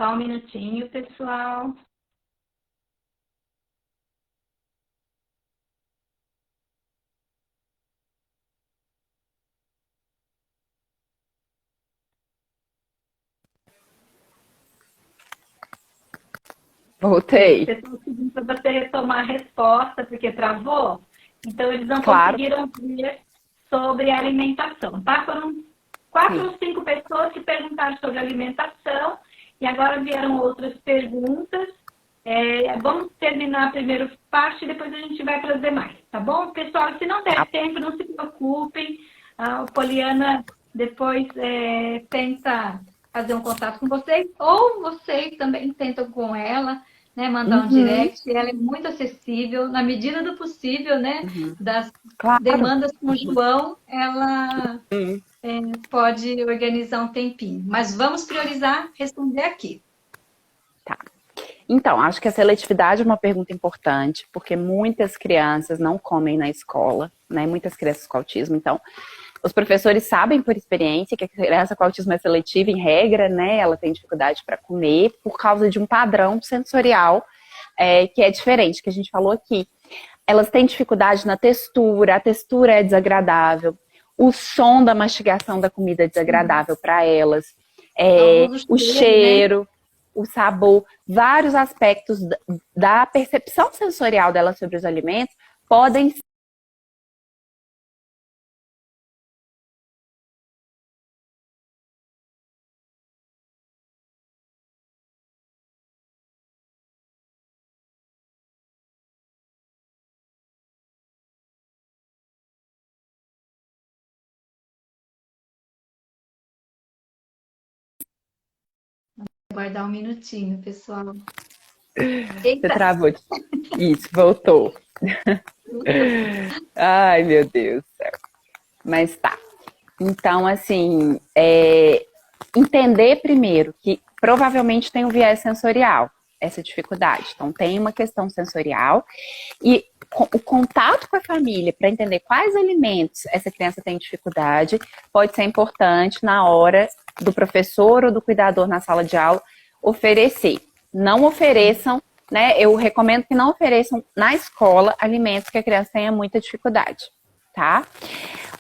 Só um minutinho, pessoal. Voltei. Pessoal pedindo para você retomar a resposta, porque travou. Então, eles não Claro. conseguiram ver sobre alimentação, tá? Foram 4 ou 5 pessoas que perguntaram sobre alimentação e agora vieram outras perguntas. Vamos terminar a primeira parte e depois a gente vai para as demais, tá bom? Pessoal, se não der tempo, não se preocupem. A Poliana depois tenta fazer um contato com vocês, ou vocês também tentam com ela, né? Mandar um direct. Ela é muito acessível, na medida do possível, né? Das Claro. demandas com o João, ela pode organizar um tempinho. Mas vamos priorizar responder aqui. Tá. Então, acho que a seletividade é uma pergunta importante, porque muitas crianças não comem na escola, né? Muitas crianças com autismo. Então, os professores sabem por experiência que a criança com autismo é seletiva, em regra, né? Ela tem dificuldade para comer por causa de um padrão sensorial que é diferente, que a gente falou aqui. Elas têm dificuldade na textura, a textura é desagradável, o som da mastigação da comida é desagradável para elas, o cheiro, né? O sabor, vários aspectos da percepção sensorial dela sobre os alimentos podem Guardar um minutinho, pessoal. Você travou. Isso, voltou. Ai, meu Deus do céu. Mas tá. Então, assim, entender primeiro que provavelmente tem um viés sensorial, essa dificuldade. Então, tem uma questão sensorial e o contato com a família para entender quais alimentos essa criança tem dificuldade pode ser importante na hora do professor ou do cuidador na sala de aula oferecer. Não ofereçam, né? Eu recomendo que não ofereçam na escola alimentos que a criança tenha muita dificuldade, tá?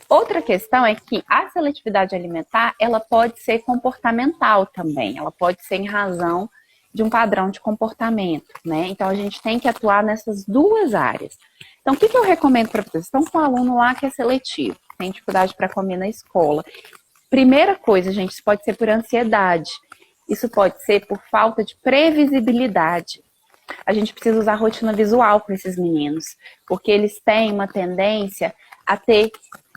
Outra questão é que a seletividade alimentar, ela pode ser comportamental também, ela pode ser em razão de um padrão de comportamento, né? Então, a gente tem que atuar nessas duas áreas. Então, o que eu recomendo para vocês? Estão com um aluno lá que é seletivo, tem dificuldade para comer na escola. Primeira coisa, gente, isso pode ser por ansiedade, isso pode ser por falta de previsibilidade. A gente precisa usar rotina visual com esses meninos, porque eles têm uma tendência a ter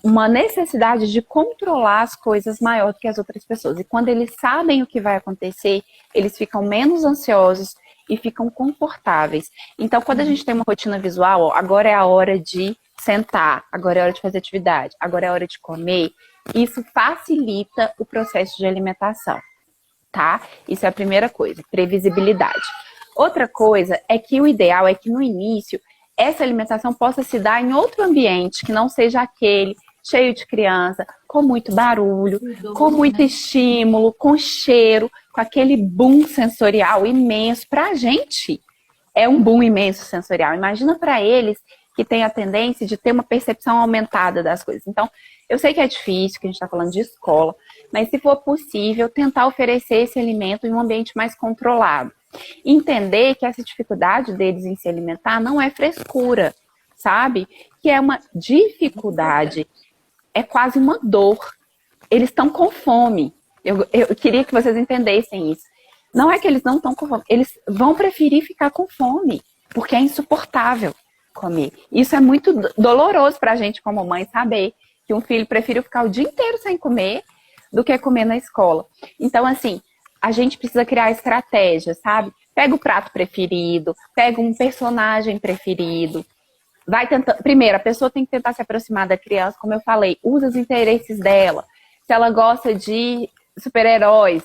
uma necessidade de controlar as coisas maior do que as outras pessoas. E quando eles sabem o que vai acontecer, eles ficam menos ansiosos e ficam confortáveis. Então, quando a gente tem uma rotina visual, ó, agora é a hora de sentar, agora é a hora de fazer atividade, agora é a hora de comer, isso facilita o processo de alimentação, tá? Isso é a primeira coisa, previsibilidade. Outra coisa é que o ideal é que no início essa alimentação possa se dar em outro ambiente, que não seja aquele cheio de criança, com muito barulho, com muito estímulo, com cheiro, com aquele boom sensorial imenso. Pra gente, é um boom imenso sensorial. Imagina para eles que tem a tendência de ter uma percepção aumentada das coisas. Então, eu sei que é difícil, que a gente está falando de escola, mas se for possível, tentar oferecer esse alimento em um ambiente mais controlado. Entender que essa dificuldade deles em se alimentar não é frescura, sabe? Que é uma dificuldade, é quase uma dor. Eles estão com fome. Eu queria que vocês entendessem isso. Não é que eles não estão com fome, eles vão preferir ficar com fome, porque é insuportável comer. Isso é muito doloroso para a gente como mãe saber que um filho prefere ficar o dia inteiro sem comer do que comer na escola. Então, assim, a gente precisa criar estratégias, sabe? Pega o prato preferido, pega um personagem preferido. Vai tentando. Primeiro, a pessoa tem que tentar se aproximar da criança, como eu falei, usa os interesses dela. Se ela gosta de super-heróis,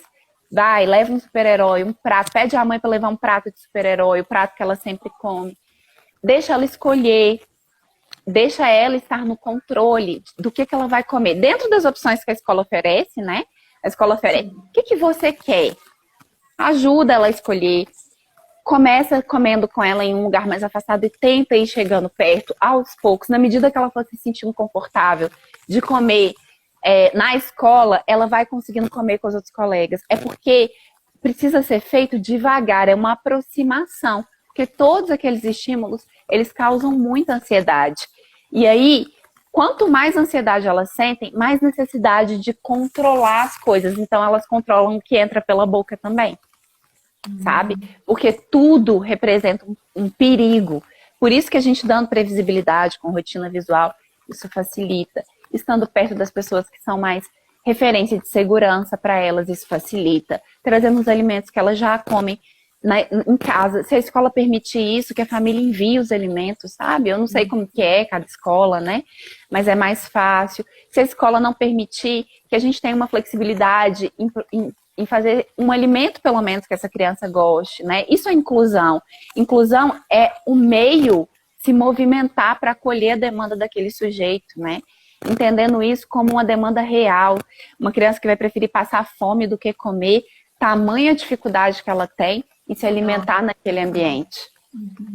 vai, leva um super-herói, um prato, pede à mãe para levar um prato de super-herói, o prato que ela sempre come. Deixa ela escolher, deixa ela estar no controle do que ela vai comer. Dentro das opções que a escola oferece, né? A escola oferece, o que você quer? ajuda ela a escolher, começa comendo com ela em um lugar mais afastado e tenta ir chegando perto, aos poucos, na medida que ela for se sentindo confortável de comer na escola, ela vai conseguindo comer com os outros colegas. É porque precisa ser feito devagar, é uma aproximação, porque todos aqueles estímulos, eles causam muita ansiedade. E aí, quanto mais ansiedade elas sentem, mais necessidade de controlar as coisas. Então, elas controlam o que entra pela boca também, sabe? Porque tudo representa um perigo. Por isso que a gente dando previsibilidade com rotina visual, isso facilita. Estando perto das pessoas que são mais referência de segurança para elas, isso facilita. Trazendo os alimentos que elas já comem em casa. Se a escola permitir isso, que a família envie os alimentos, sabe? Eu não sei como que é cada escola, né? Mas é mais fácil. Se a escola não permitir, que a gente tenha uma flexibilidade em fazer um alimento, pelo menos, que essa criança goste, né? Isso é inclusão. Inclusão é o meio se movimentar para acolher a demanda daquele sujeito, né? Entendendo isso como uma demanda real. Uma criança que vai preferir passar fome do que comer, tamanha dificuldade que ela tem em se alimentar naquele ambiente,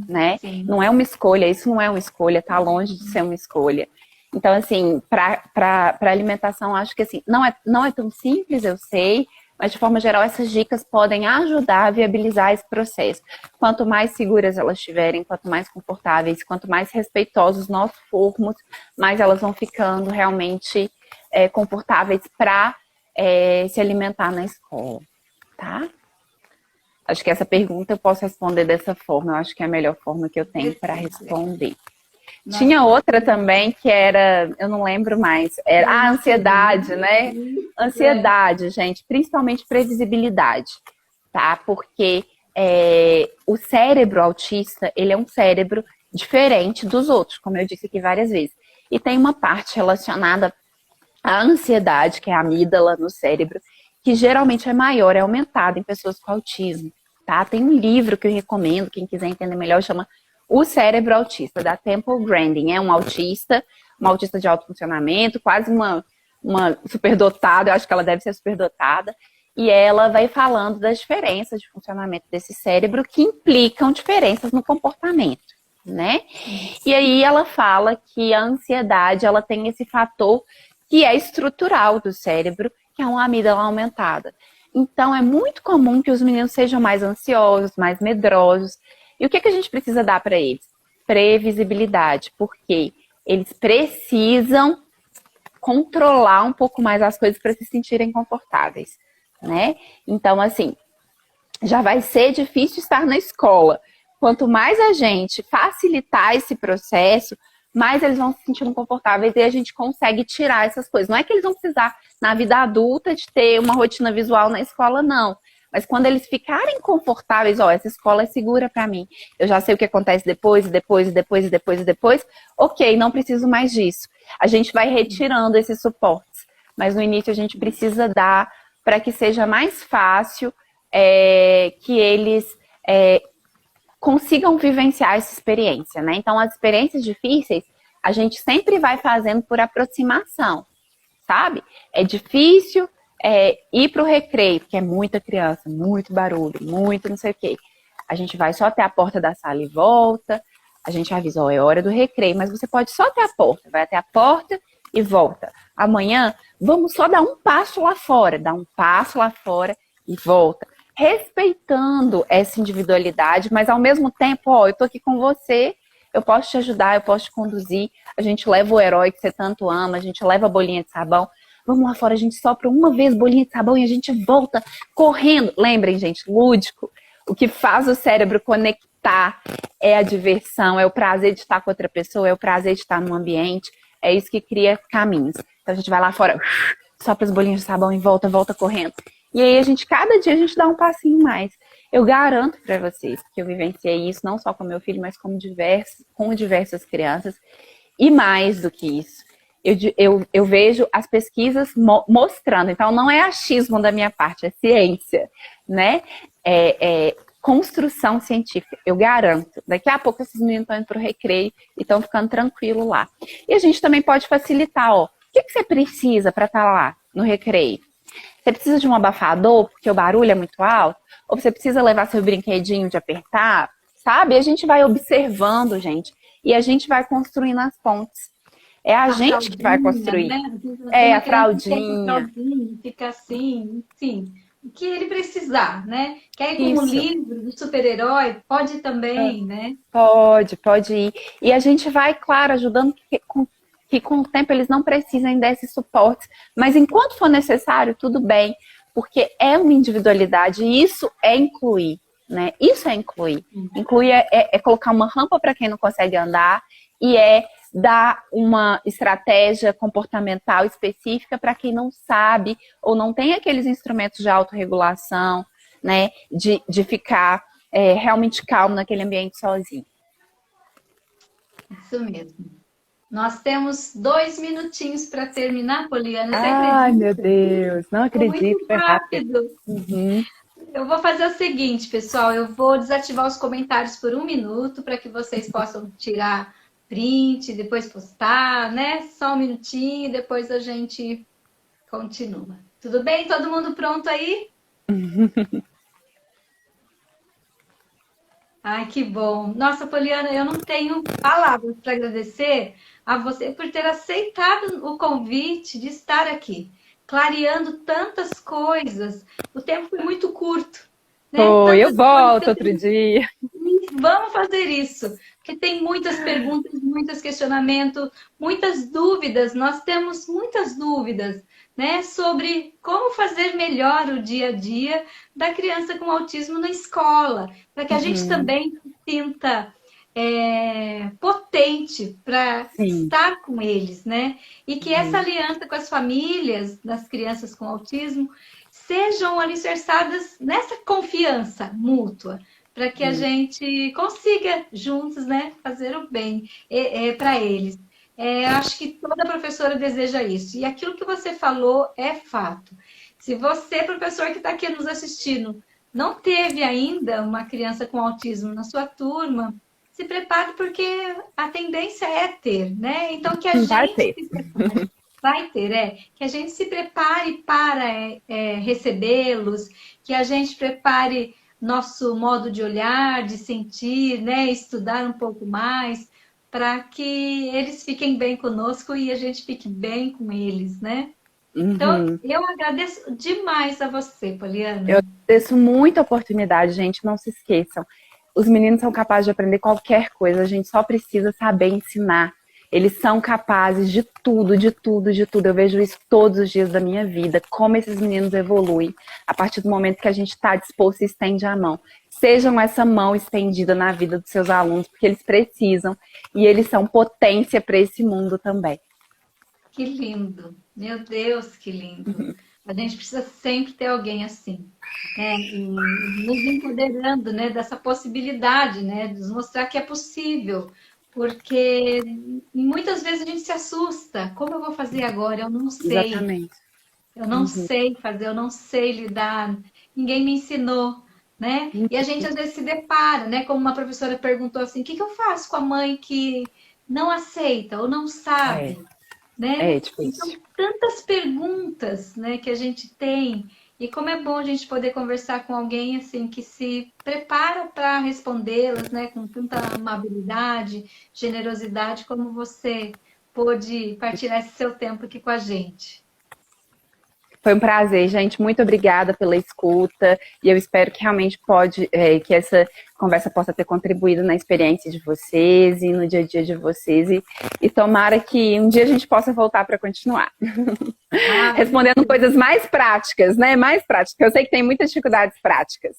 né? Sim. Não é uma escolha, isso não é uma escolha, tá longe de ser uma escolha. Então, assim, para alimentação, acho que assim, não é tão simples, eu sei, mas de forma geral, essas dicas podem ajudar a viabilizar esse processo. Quanto mais seguras elas estiverem, quanto mais confortáveis, quanto mais respeitosos nós formos, mais elas vão ficando realmente confortáveis para se alimentar na escola, tá? Acho que essa pergunta eu posso responder dessa forma. Eu acho que é a melhor forma que eu tenho para responder. Nossa. Tinha outra também que era, eu não lembro mais, era a ansiedade, né? Ansiedade, gente, principalmente previsibilidade, tá? Porque o cérebro autista, ele é um cérebro diferente dos outros, como eu disse aqui várias vezes. E tem uma parte relacionada à ansiedade, que é a amígdala no cérebro, que geralmente é maior, é aumentada em pessoas com autismo, tá? Tem um livro que eu recomendo, quem quiser entender melhor, chama O Cérebro Autista, da Temple Grandin. É uma autista de alto funcionamento, quase uma superdotada, eu acho que ela deve ser superdotada, e ela vai falando das diferenças de funcionamento desse cérebro que implicam diferenças no comportamento, né? E aí ela fala que a ansiedade, ela tem esse fator que é estrutural do cérebro, que é uma amígdala aumentada. Então, é muito comum que os meninos sejam mais ansiosos, mais medrosos. E o que a gente precisa dar para eles? Previsibilidade, porque eles precisam controlar um pouco mais as coisas para se sentirem confortáveis, né? Então, assim, já vai ser difícil estar na escola. Quanto mais a gente facilitar esse processo, mais eles vão se sentindo confortáveis e a gente consegue tirar essas coisas. Não é que eles vão precisar, na vida adulta, de ter uma rotina visual na escola, não. Mas quando eles ficarem confortáveis, essa escola é segura para mim. Eu já sei o que acontece depois, ok, não preciso mais disso. A gente vai retirando esses suportes. Mas no início a gente precisa dar para que seja mais fácil que eles consigam vivenciar essa experiência, né? Então, as experiências difíceis, a gente sempre vai fazendo por aproximação, sabe? É difícil ir para o recreio, porque é muita criança, muito barulho, muito não sei o quê. A gente vai só até a porta da sala e volta, a gente avisa, é hora do recreio, mas você pode só até a porta, vai até a porta e volta. Amanhã, vamos só dar um passo lá fora, e volta. Respeitando essa individualidade, mas ao mesmo tempo, eu tô aqui com você, eu posso te ajudar, eu posso te conduzir, a gente leva o herói que você tanto ama, a gente leva a bolinha de sabão, vamos lá fora, a gente sopra uma vez bolinha de sabão e a gente volta correndo. Lembrem, gente, lúdico, o que faz o cérebro conectar é a diversão, é o prazer de estar com outra pessoa, é o prazer de estar no ambiente, é isso que cria caminhos. Então a gente vai lá fora, sopra as bolinhas de sabão e volta correndo. E aí, cada dia a gente dá um passinho mais. Eu garanto para vocês que eu vivenciei isso, não só com meu filho, mas com diversas crianças. E mais do que isso, eu vejo as pesquisas mostrando. Então, não é achismo da minha parte, é ciência, né? É construção científica, eu garanto. Daqui a pouco esses meninos estão indo para o recreio e estão ficando tranquilos lá. E a gente também pode facilitar, o que você precisa para estar lá no recreio? Você precisa de um abafador porque o barulho é muito alto? Ou você precisa levar seu brinquedinho de apertar? Sabe? A gente vai observando, gente, e a gente vai construindo as pontes. É a A gente que vai fraldinha, construir. né? Às vezes É uma a criança que quer que a fraldinha. fraldinha fica assim, enfim, o que ele precisar, né? Quer ir com o Isso. livro do super-herói, pode também, né? Pode ir. E a gente vai, claro, ajudando que com o tempo eles não precisem desses suportes. Mas enquanto for necessário, tudo bem, porque é uma individualidade e isso é incluir, né? Isso é incluir. Incluir é colocar uma rampa para quem não consegue andar e é dar uma estratégia comportamental específica para quem não sabe ou não tem aqueles instrumentos de autorregulação, né? De ficar realmente calmo naquele ambiente sozinho. Isso mesmo. Nós temos 2 minutinhos para terminar, Poliana. Você Ai, meu acredita? Deus, não Foi acredito, muito foi rápido. rápido. Uhum. Eu vou fazer o seguinte, pessoal. Eu vou desativar os comentários por 1 minuto para que vocês possam tirar print, depois postar, né? Só 1 minutinho, depois a gente continua. Tudo bem? Todo mundo pronto aí? Ai, que bom. Nossa, Poliana, eu não tenho palavras para agradecer a você por ter aceitado o convite de estar aqui, clareando tantas coisas. O tempo foi muito curto, né? Foi, eu Tantas volto coisas. outro dia. Vamos fazer isso, porque tem muitas perguntas, muitos questionamentos, muitas dúvidas. Nós temos muitas dúvidas, né, sobre como fazer melhor o dia a dia da criança com autismo na escola, para que a gente Uhum. também se sinta potente para Sim. estar com eles, né? E que essa Uhum. aliança com as famílias das crianças com autismo sejam alicerçadas nessa confiança mútua para que a Uhum. gente consiga juntos, né, fazer o bem para eles. Acho que toda professora deseja isso. E aquilo que você falou é fato. Se você, professor que está aqui nos assistindo, não teve ainda uma criança com autismo na sua turma, se prepare porque a tendência é ter, né? Então que a Vai gente ter. se prepare. Vai ter, que a gente se prepare para recebê-los, que a gente prepare nosso modo de olhar, de sentir, né? Estudar um pouco mais, para que eles fiquem bem conosco e a gente fique bem com eles, né? Então, Uhum. eu agradeço demais a você, Eu Poliana. agradeço muito a oportunidade, gente. Não se esqueçam. Os meninos são capazes de aprender qualquer coisa, a gente só precisa saber ensinar. Eles são capazes de tudo, de tudo, de tudo. Eu vejo isso todos os dias da minha vida, como esses meninos evoluem a partir do momento que a gente está disposto e estende a mão. Sejam essa mão estendida na vida dos seus alunos, porque eles precisam e eles são potência para esse mundo também. Que lindo! Meu Deus, que lindo! A gente precisa sempre ter alguém assim, né? E nos empoderando, né? Dessa possibilidade, né? De nos mostrar que é possível. Porque muitas vezes a gente se assusta. Como eu vou fazer agora? Eu não sei. Exatamente. Eu não Uhum. sei fazer, eu não sei lidar. Ninguém me ensinou, né? E a gente às vezes se depara, né? Como uma professora perguntou assim: o que eu faço com a mãe que não aceita ou não É, sabe? Né? é difícil. Então, tantas perguntas, né, que a gente tem, e como é bom a gente poder conversar com alguém assim que se prepara para respondê-las, né, com tanta amabilidade, generosidade, como você pôde partilhar esse seu tempo aqui com a gente. Foi um prazer, gente. Muito obrigada pela escuta. E eu espero que realmente que essa conversa possa ter contribuído na experiência de vocês e no dia a dia de vocês. E tomara que um dia a gente possa voltar para continuar. Ah, Respondendo coisas mais práticas, né? Mais práticas. Eu sei que tem muitas dificuldades práticas.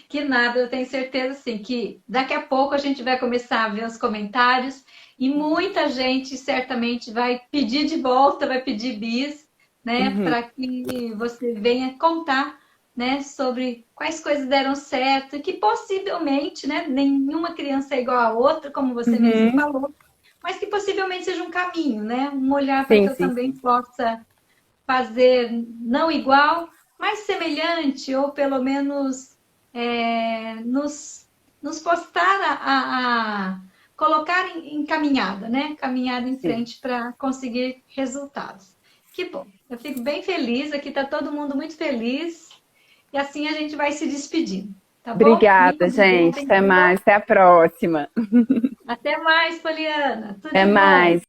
que nada, eu tenho certeza assim que daqui a pouco a gente vai começar a ver os comentários e muita gente certamente vai pedir de volta, vai pedir bis, né, Uhum, para que você venha contar, né, sobre quais coisas deram certo e que possivelmente, né, nenhuma criança é igual a outra, como você mesmo uhum. falou, mas que possivelmente seja um caminho, né, um olhar para que Sim, eu sim, também sim. possa fazer não igual, mas semelhante, ou pelo menos nos postar a colocar em caminhada, né? Caminhada em Sim. frente para conseguir resultados. Que bom. Eu fico bem feliz. Aqui está todo mundo muito feliz. E assim a gente vai se despedindo. Tá bom? Muito Obrigada, obrigada, gente. Até então. mais. Até a próxima. Até mais, Poliana. Tudo Até de bom. mais.